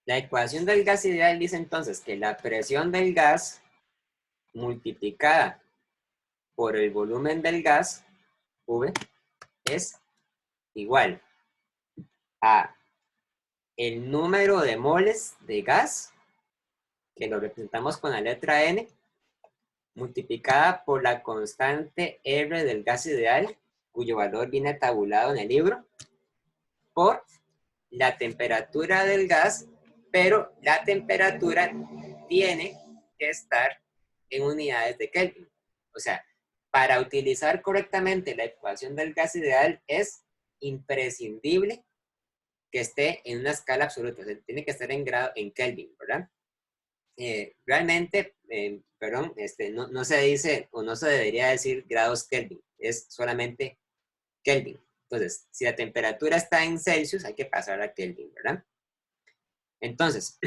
Speaker 1: La ecuación del gas ideal dice entonces que la presión del gas multiplicada por el volumen del gas, V, es igual a el número de moles de gas, que lo representamos con la letra N, multiplicada por la constante R del gas ideal, cuyo valor viene tabulado en el libro, por la temperatura del gas, pero la temperatura tiene que estar en unidades de Kelvin. O sea, para utilizar correctamente la ecuación del gas ideal es imprescindible que esté en una escala absoluta, o sea, tiene que estar en grado, en Kelvin, ¿verdad? Realmente, perdón, no se dice o no se debería decir grados Kelvin, es solamente Kelvin. Entonces, si la temperatura está en Celsius, hay que pasar a Kelvin, ¿verdad? Entonces,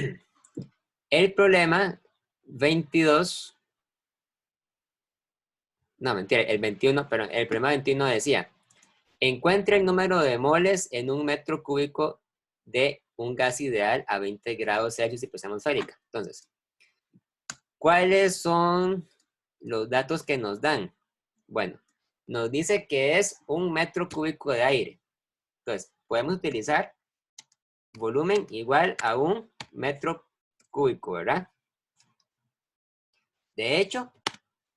Speaker 1: el problema 22, no, mentira, el 21, pero el problema 21 decía, encuentra el número de moles en un metro cúbico de un gas ideal a 20 grados Celsius y presión atmosférica. Entonces, ¿cuáles son los datos que nos dan? Bueno, nos dice que es un metro cúbico de aire. Entonces, podemos utilizar volumen igual a un metro cúbico, ¿verdad? De hecho,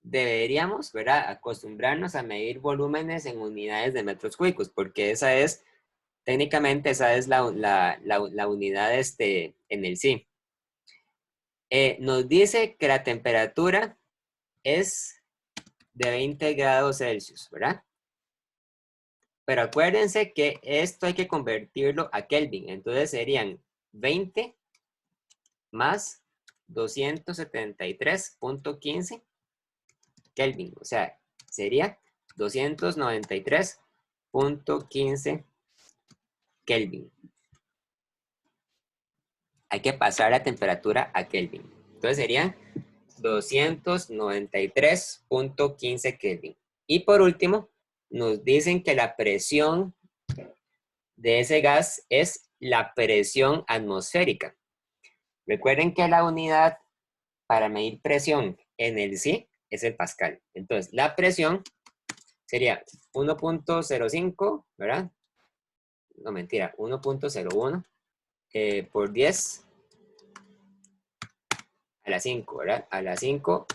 Speaker 1: deberíamos, ¿verdad?, acostumbrarnos a medir volúmenes en unidades de metros cúbicos, porque esa es, técnicamente, esa es la unidad en el sí. Nos dice que la temperatura es de 20 grados Celsius, ¿verdad? Pero acuérdense que esto hay que convertirlo a Kelvin. Entonces serían 20 más 273.15 Kelvin. O sea, sería 293.15 Kelvin. Hay que pasar la temperatura a Kelvin. Entonces serían 293.15 Kelvin. Y por último, nos dicen que la presión de ese gas es la presión atmosférica. Recuerden que la unidad para medir presión en el sí es el pascal. Entonces, la presión sería 1.05, ¿verdad? No, mentira, 1.01 por 10 a la 5, ¿verdad? A la 5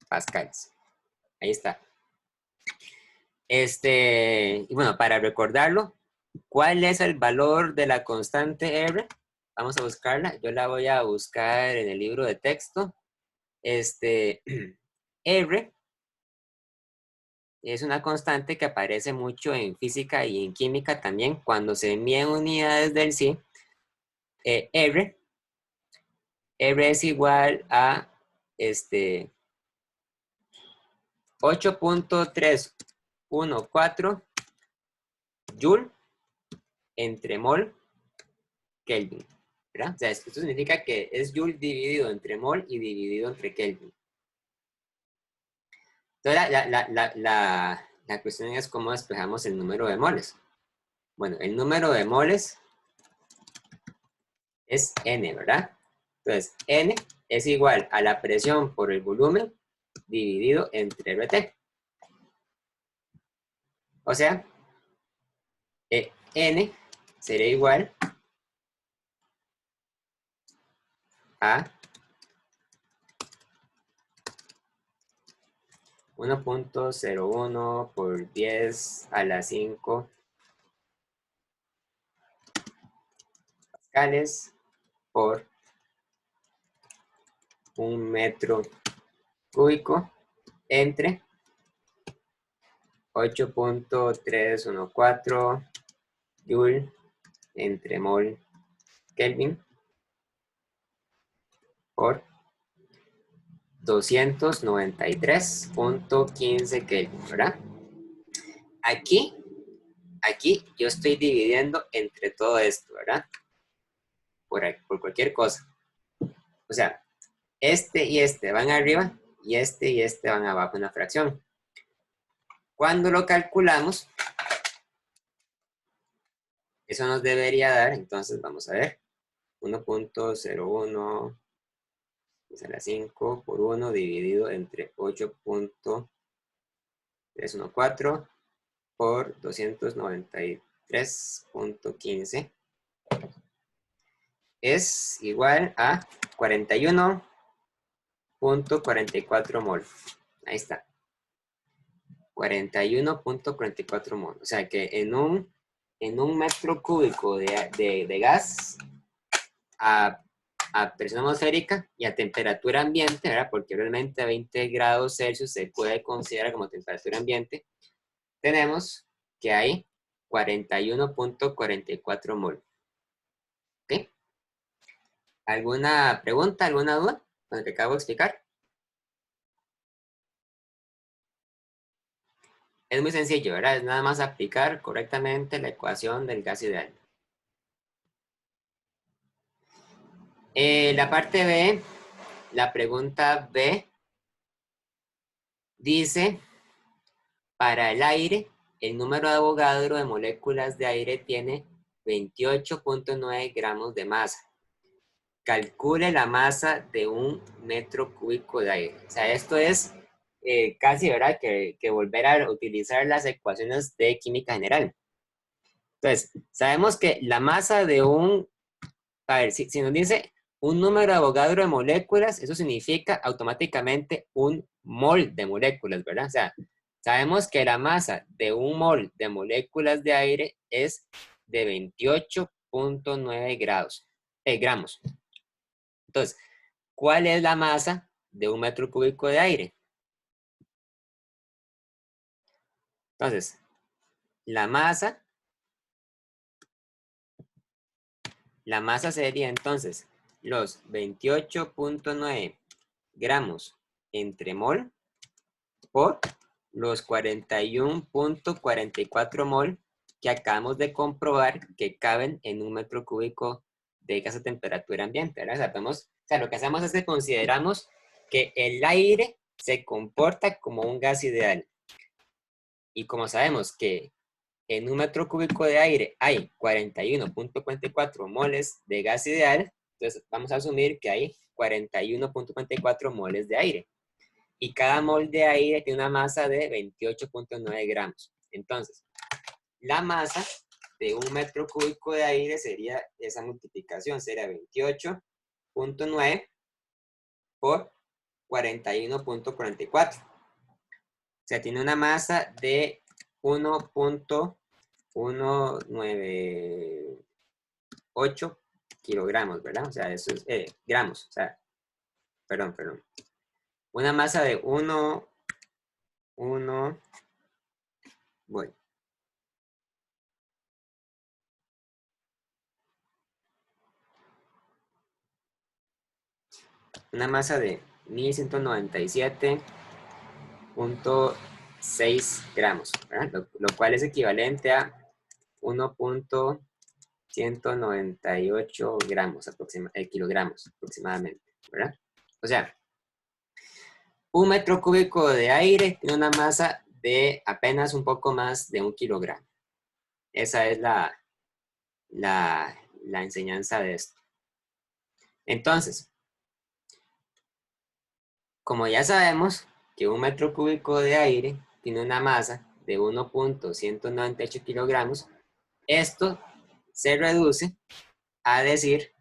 Speaker 1: pascales. Ahí está. Y bueno, para recordarlo, ¿cuál es el valor de la constante R? Vamos a buscarla. Yo la voy a buscar en el libro de texto. R es una constante que aparece mucho en física y en química también. Cuando se miden unidades del sí, R es igual a 8.314 Joule entre mol Kelvin, ¿verdad? O sea, esto significa que es Joule dividido entre mol y dividido entre Kelvin. Entonces, la cuestión es cómo despejamos el número de moles. Bueno, el número de moles es N, ¿verdad? Entonces, N es igual a la presión por el volumen dividido entre RT. O sea, N sería igual a 1.01 por 10 a la 5 pascales por un metro cúbico entre 8.314 Joule entre mol Kelvin por 293.15 Kelvin, ¿verdad? Aquí yo estoy dividiendo entre todo esto, ¿verdad? Por cualquier cosa. O sea, este y este van arriba y este van abajo en la fracción. Cuando lo calculamos, eso nos debería dar, entonces vamos a ver, 1.01 a la 5 por 1 dividido entre 8.314 por 293.15 es igual a 41.44 mol. Ahí está. 41.44 mol. O sea que en un metro cúbico de gas a presión atmosférica y a temperatura ambiente, ¿verdad? Porque realmente a 20 grados Celsius se puede considerar como temperatura ambiente, tenemos que hay 41.44 mol. ¿Ok? ¿Alguna pregunta, alguna duda con lo que acabo de explicar? Es muy sencillo, ¿verdad? Es nada más aplicar correctamente la ecuación del gas ideal. La parte B, la pregunta B, dice, para el aire, el número de Avogadro de moléculas de aire tiene 28.9 gramos de masa. Calcule la masa de un metro cúbico de aire. O sea, esto es casi, ¿verdad? Que volver a utilizar las ecuaciones de química general. Entonces, sabemos que la masa de a ver, si nos dice un número de Avogadro de moléculas, eso significa automáticamente un mol de moléculas, ¿verdad? O sea, sabemos que la masa de un mol de moléculas de aire es de 28.9 gramos. Entonces, ¿cuál es la masa de un metro cúbico de aire? Entonces, la masa sería entonces los 28.9 gramos entre mol por los 41.44 mol que acabamos de comprobar que caben en un metro cúbico de gas a temperatura ambiente, ¿verdad? O sea, lo que hacemos es que consideramos que el aire se comporta como un gas ideal. Y como sabemos que en un metro cúbico de aire hay 41.44 moles de gas ideal, entonces vamos a asumir que hay 41.44 moles de aire. Y cada mol de aire tiene una masa de 28.9 gramos. Entonces, la masa de un metro cúbico de aire sería esa multiplicación, sería 28.9 por 41.44. O sea, tiene una masa de 1.198 kilogramos, ¿verdad? O sea, eso es gramos, o sea, perdón. Una masa de 1, bueno. Una masa de 1197.6 gramos, ¿verdad? Lo cual es equivalente a 1.198 gramos, kilogramos aproximadamente, ¿verdad? O sea, un metro cúbico de aire tiene una masa de apenas un poco más de 1 kilogramo. Esa es la enseñanza de esto. Entonces, como ya sabemos que un metro cúbico de aire tiene una masa de 1.198 kilogramos, esto se reduce a decir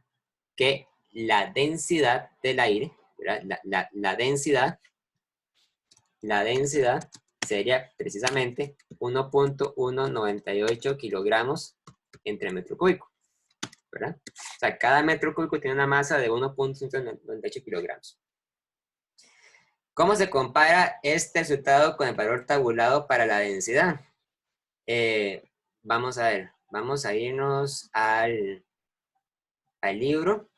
Speaker 1: que la densidad del aire, la densidad sería precisamente 1.198 kilogramos entre metro cúbico, ¿verdad? O sea, cada metro cúbico tiene una masa de 1.198 kilogramos. ¿Cómo se compara este resultado con el valor tabulado para la densidad? Vamos a ver, vamos a irnos al libro.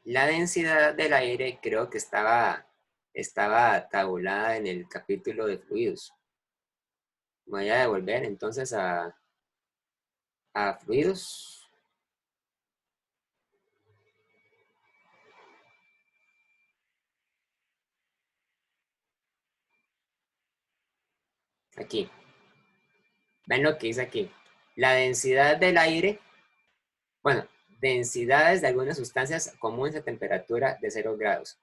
Speaker 1: La densidad del aire creo que estaba tabulada en el capítulo de fluidos. Voy a devolver entonces a fluidos. Aquí. Ven lo que dice aquí. La densidad del aire, bueno, densidades de algunas sustancias comunes a temperatura de 0 grados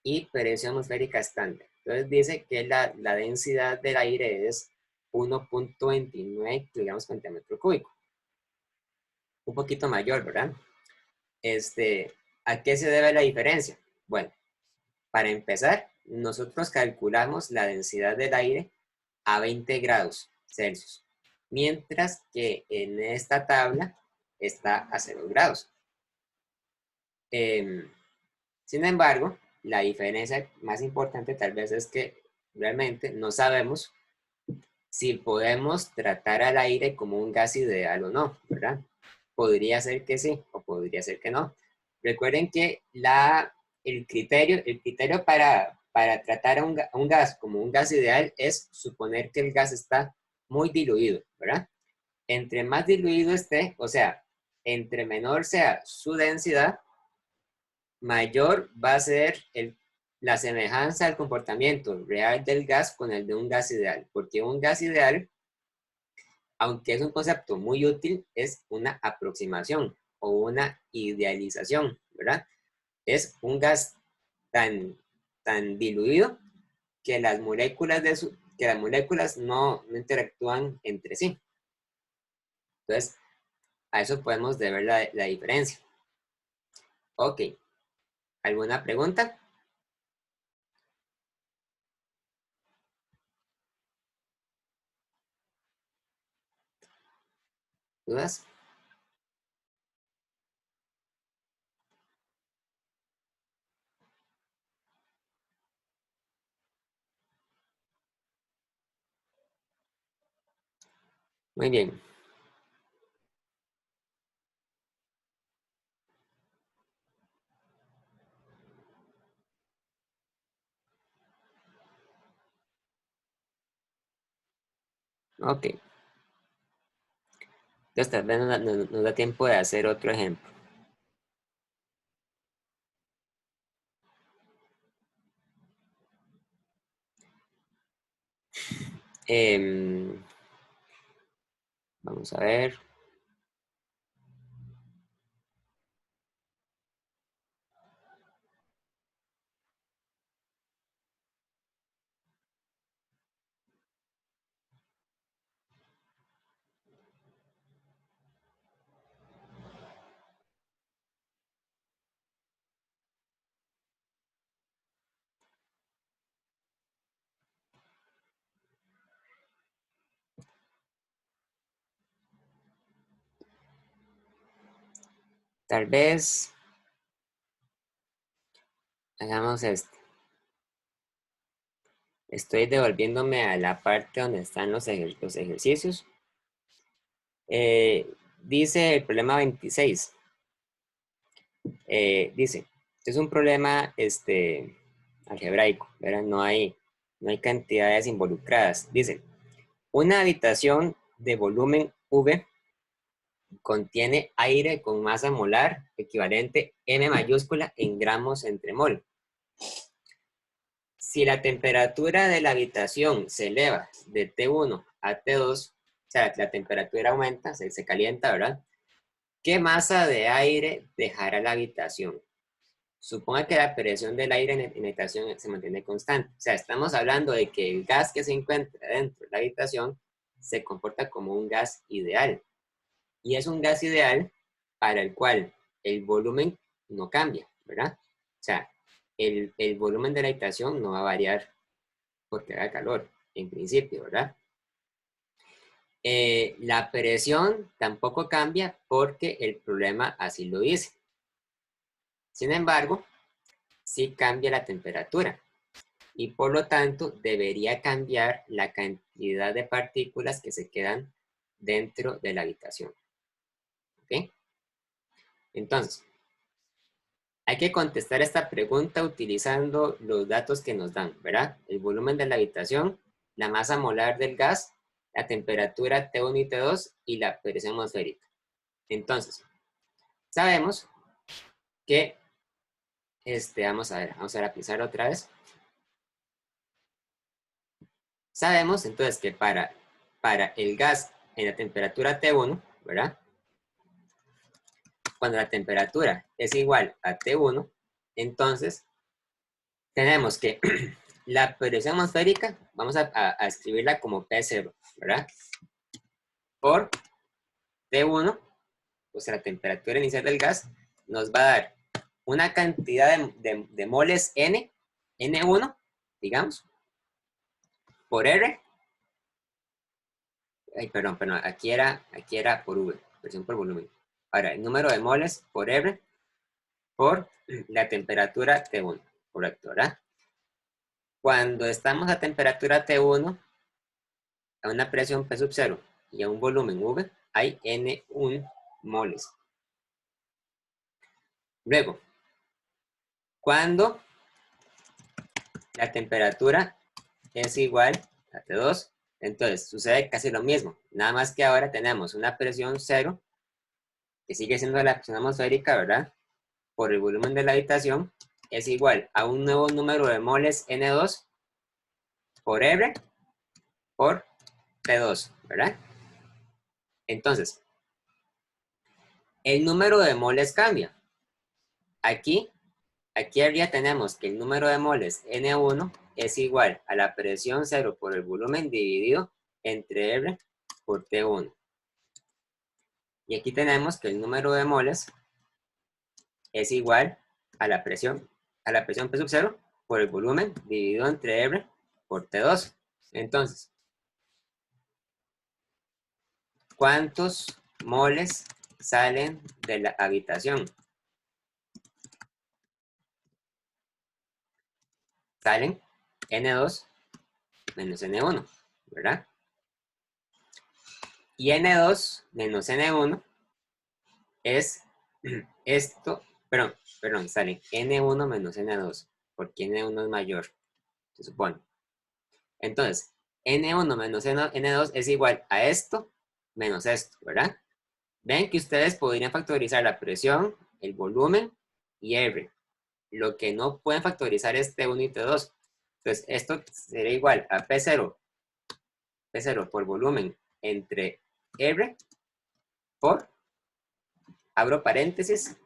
Speaker 1: y presión atmosférica estándar. Entonces dice que la densidad del aire es 1.29 kilogramos por centímetro cúbico. Un poquito mayor, ¿verdad? ¿A qué se debe la diferencia? Bueno, para empezar, nosotros calculamos la densidad del aire a 20 grados Celsius, mientras que en esta tabla está a 0 grados. Sin embargo, la diferencia más importante tal vez es que realmente no sabemos si podemos tratar al aire como un gas ideal o no, ¿verdad? Podría ser que sí o podría ser que no. Recuerden que el criterio para tratar a un gas como un gas ideal es suponer que el gas está muy diluido, ¿verdad? Entre más diluido esté, o sea, entre menor sea su densidad, mayor va a ser la semejanza del comportamiento real del gas con el de un gas ideal, porque un gas ideal, aunque es un concepto muy útil, es una aproximación o una idealización, ¿verdad? Es un gas tan diluido que las moléculas, no interactúan entre sí. Entonces, a eso podemos ver la diferencia. Ok, ¿alguna pregunta? ¿Dudas? Muy bien. Ok. Entonces tal vez nos da tiempo de hacer otro ejemplo. Em, vamos a ver. Tal vez hagamos esto. Estoy devolviéndome a la parte donde están los ejercicios. Dice el problema 26. Dice, es un problema algebraico, ¿verdad? No hay cantidades involucradas. Dice, una habitación de volumen V contiene aire con masa molar equivalente M mayúscula en gramos entre mol. Si la temperatura de la habitación se eleva de T1 a T2, o sea, la temperatura aumenta, se calienta, ¿verdad? ¿Qué masa de aire dejará la habitación? Suponga que la presión del aire en la habitación se mantiene constante. O sea, estamos hablando de que el gas que se encuentra dentro de la habitación se comporta como un gas ideal. Y es un gas ideal para el cual el volumen no cambia, ¿verdad? O sea, el volumen de la habitación no va a variar porque haga calor, en principio, ¿verdad? La presión tampoco cambia porque el problema así lo dice. Sin embargo, sí cambia la temperatura y por lo tanto debería cambiar la cantidad de partículas que se quedan dentro de la habitación. ¿Ok? Entonces, hay que contestar esta pregunta utilizando los datos que nos dan, ¿verdad? El volumen de la habitación, la masa molar del gas, la temperatura T1 y T2 y la presión atmosférica. Entonces, sabemos que, vamos a ver a pisar otra vez. Sabemos entonces que para el gas en la temperatura T1, ¿verdad? Cuando la temperatura es igual a T1, entonces tenemos que la presión atmosférica, vamos a escribirla como P0, ¿verdad? Por T1, o sea, la temperatura inicial del gas, nos va a dar una cantidad de moles N, N1, digamos, por R. Ay, perdón, aquí era por V, presión por volumen. Ahora, el número de moles por R por la temperatura T1, correcto, ¿verdad? Cuando estamos a temperatura T1, a una presión P sub 0 y a un volumen V, hay N1 moles. Luego, cuando la temperatura es igual a T2, entonces sucede casi lo mismo, nada más que ahora tenemos una presión 0, que sigue siendo la presión atmosférica, ¿verdad? Por el volumen de la habitación, es igual a un nuevo número de moles N2 por R por T2, ¿verdad? Entonces, el número de moles cambia. Aquí arriba tenemos que el número de moles N1 es igual a la presión 0 por el volumen dividido entre R por T1. Y aquí tenemos que el número de moles es igual a la presión P sub 0 por el volumen dividido entre R por T2. Entonces, ¿cuántos moles salen de la habitación? Salen N2 menos N1, ¿verdad? Y N2 menos N1 es esto, perdón, sale N1 menos N2, porque N1 es mayor, se supone. Entonces, N1 menos N2 es igual a esto menos esto, ¿verdad? Ven que ustedes podrían factorizar la presión, el volumen y R. Lo que no pueden factorizar es T1 y T2. Entonces, esto sería igual a P0 por volumen entre R por, abro paréntesis,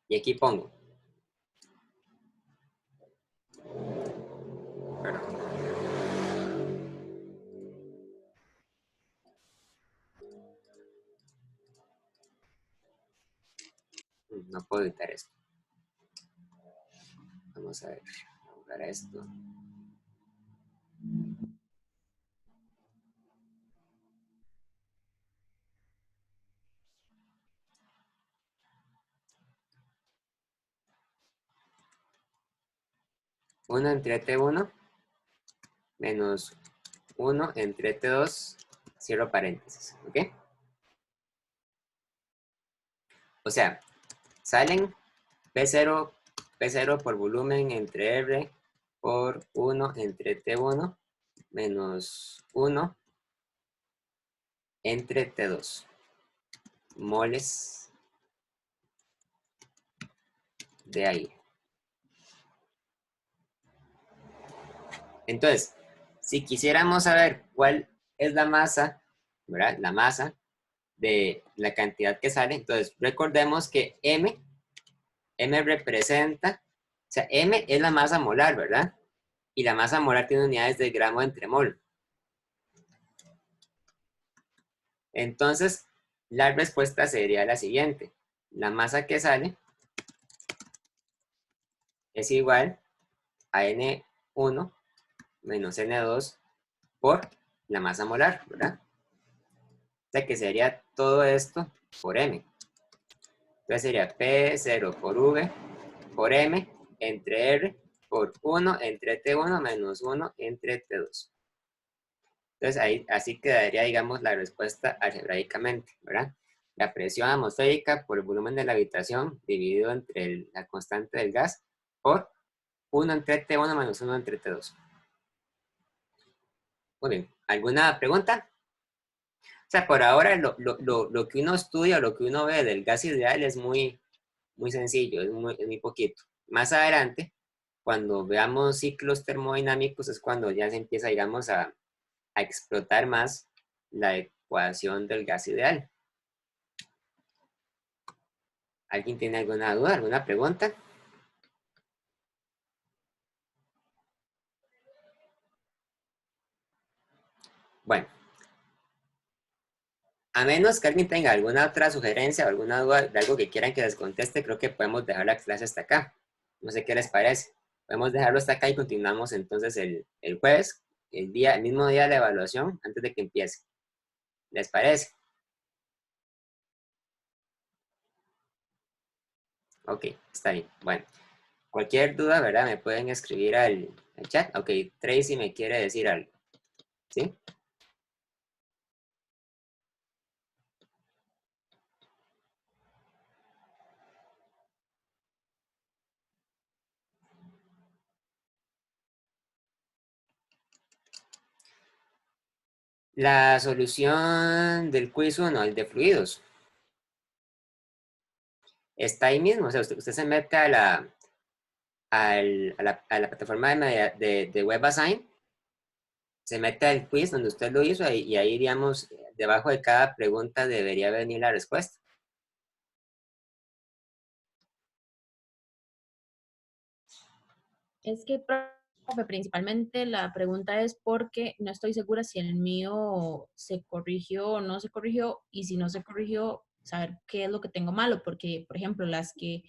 Speaker 1: y aquí pongo, perdón, no puedo editar esto. Vamos a ver, a jugar a esto. Uno entre T1 menos 1 entre T2, cierro paréntesis, ¿ok? O sea, salen P0 por volumen entre R por 1 entre T1 menos 1 entre T2 moles de aire. Entonces, si quisiéramos saber cuál es la masa, ¿verdad? La masa de la cantidad que sale, entonces recordemos que M representa, o sea, M es la masa molar, ¿verdad? Y la masa molar tiene unidades de gramo entre mol. Entonces, la respuesta sería la siguiente. La masa que sale es igual a N1 menos N2 por la masa molar, ¿verdad? O sea que sería todo esto por M. Entonces sería P0 por V por M entre R por 1 entre T1 menos 1 entre T2. Entonces ahí así quedaría, digamos, la respuesta algebraicamente, ¿verdad? La presión atmosférica por el volumen de la habitación dividido entre la constante del gas por 1 entre T1 menos 1 entre T2. Muy bien, ¿alguna pregunta? O sea, por ahora lo que uno estudia, lo que uno ve del gas ideal es muy sencillo, es muy poquito. Más adelante, cuando veamos ciclos termodinámicos, es cuando ya se empieza, digamos, a explotar más la ecuación del gas ideal. ¿Alguien tiene alguna duda, alguna pregunta? Bueno, a menos que alguien tenga alguna otra sugerencia o alguna duda de algo que quieran que les conteste, creo que podemos dejar la clase hasta acá. No sé qué les parece. Podemos dejarlo hasta acá y continuamos entonces el jueves, el mismo día de la evaluación, antes de que empiece. ¿Les parece? Ok, está bien. Bueno, cualquier duda, ¿verdad? Me pueden escribir al chat. Ok, Tracy me quiere decir algo. ¿Sí? La solución del quiz 1, el de fluidos, está ahí mismo. O sea, usted se mete a la plataforma de WebAssign, se mete al quiz donde usted lo hizo y ahí, digamos, debajo de cada pregunta debería venir la respuesta.
Speaker 2: Es que, profe, principalmente la pregunta es porque no estoy segura si el mío se corrigió o no se corrigió, y si no se corrigió, saber qué es lo que tengo malo, porque, por ejemplo, las que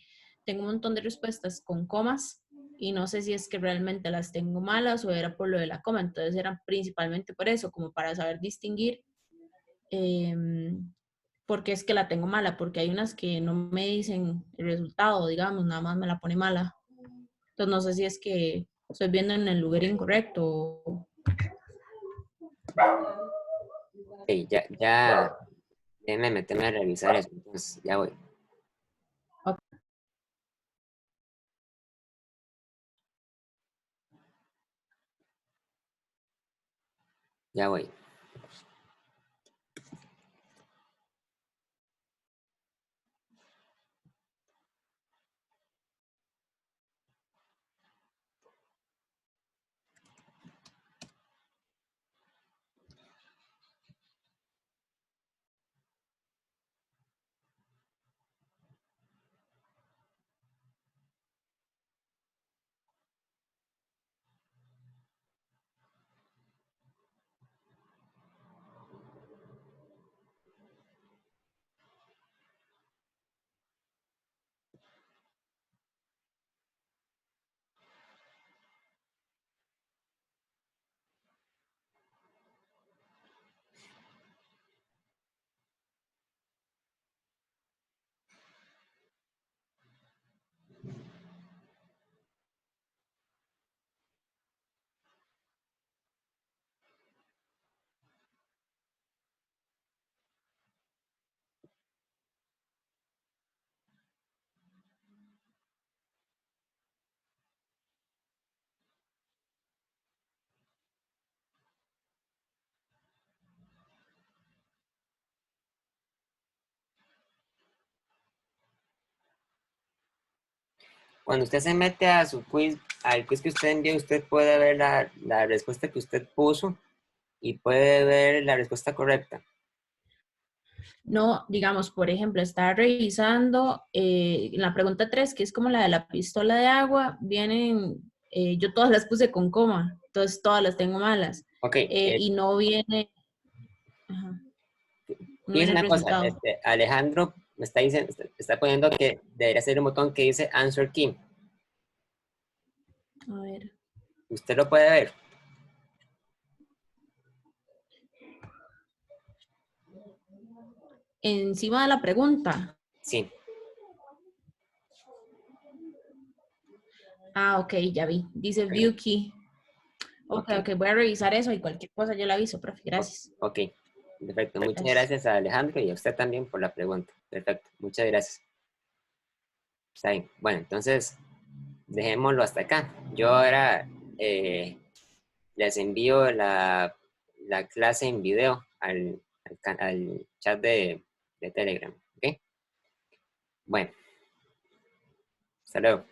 Speaker 2: tengo un montón de respuestas con comas y no sé si es que realmente las tengo malas o era por lo de la coma, entonces era principalmente por eso, como para saber distinguir eh, por qué es que la tengo mala, porque hay unas que no me dicen el resultado, digamos, nada más me la pone mala. Entonces no sé si es que estoy viendo en el lugar incorrecto.
Speaker 1: Ok, déjeme meterme a revisar eso. Entonces, ya voy, ya voy. Cuando usted se mete a su quiz, al quiz que usted envió, usted puede ver la respuesta que usted puso y puede ver la respuesta correcta.
Speaker 2: No, digamos, por ejemplo, estaba revisando la pregunta 3, que es como la de la pistola de agua, vienen, yo todas las puse con coma, entonces todas las tengo malas.
Speaker 1: Ok,
Speaker 2: Y no viene, ajá, no
Speaker 1: fíjese
Speaker 2: viene el
Speaker 1: una cosa,
Speaker 2: resultado.
Speaker 1: Alejandro me está diciendo, está poniendo que debería ser un botón que dice Answer Key.
Speaker 2: A ver.
Speaker 1: ¿Usted lo puede ver?
Speaker 2: Encima de la pregunta.
Speaker 1: Sí.
Speaker 2: Ah, ok, ya vi. Dice
Speaker 1: Ok.
Speaker 2: view key. Ok,
Speaker 1: Ok.
Speaker 2: ok, voy a revisar eso y cualquier cosa yo le aviso, profe.
Speaker 1: O-
Speaker 2: Gracias.
Speaker 1: ok. Perfecto. Muchas
Speaker 2: Gracias.
Speaker 1: gracias a Alejandro y a usted también por la pregunta. Perfecto. Muchas gracias. Está bien. Bueno, entonces dejémoslo hasta acá. Yo ahora les envío la clase en video al chat de Telegram. ¿Ok? Bueno, hasta luego.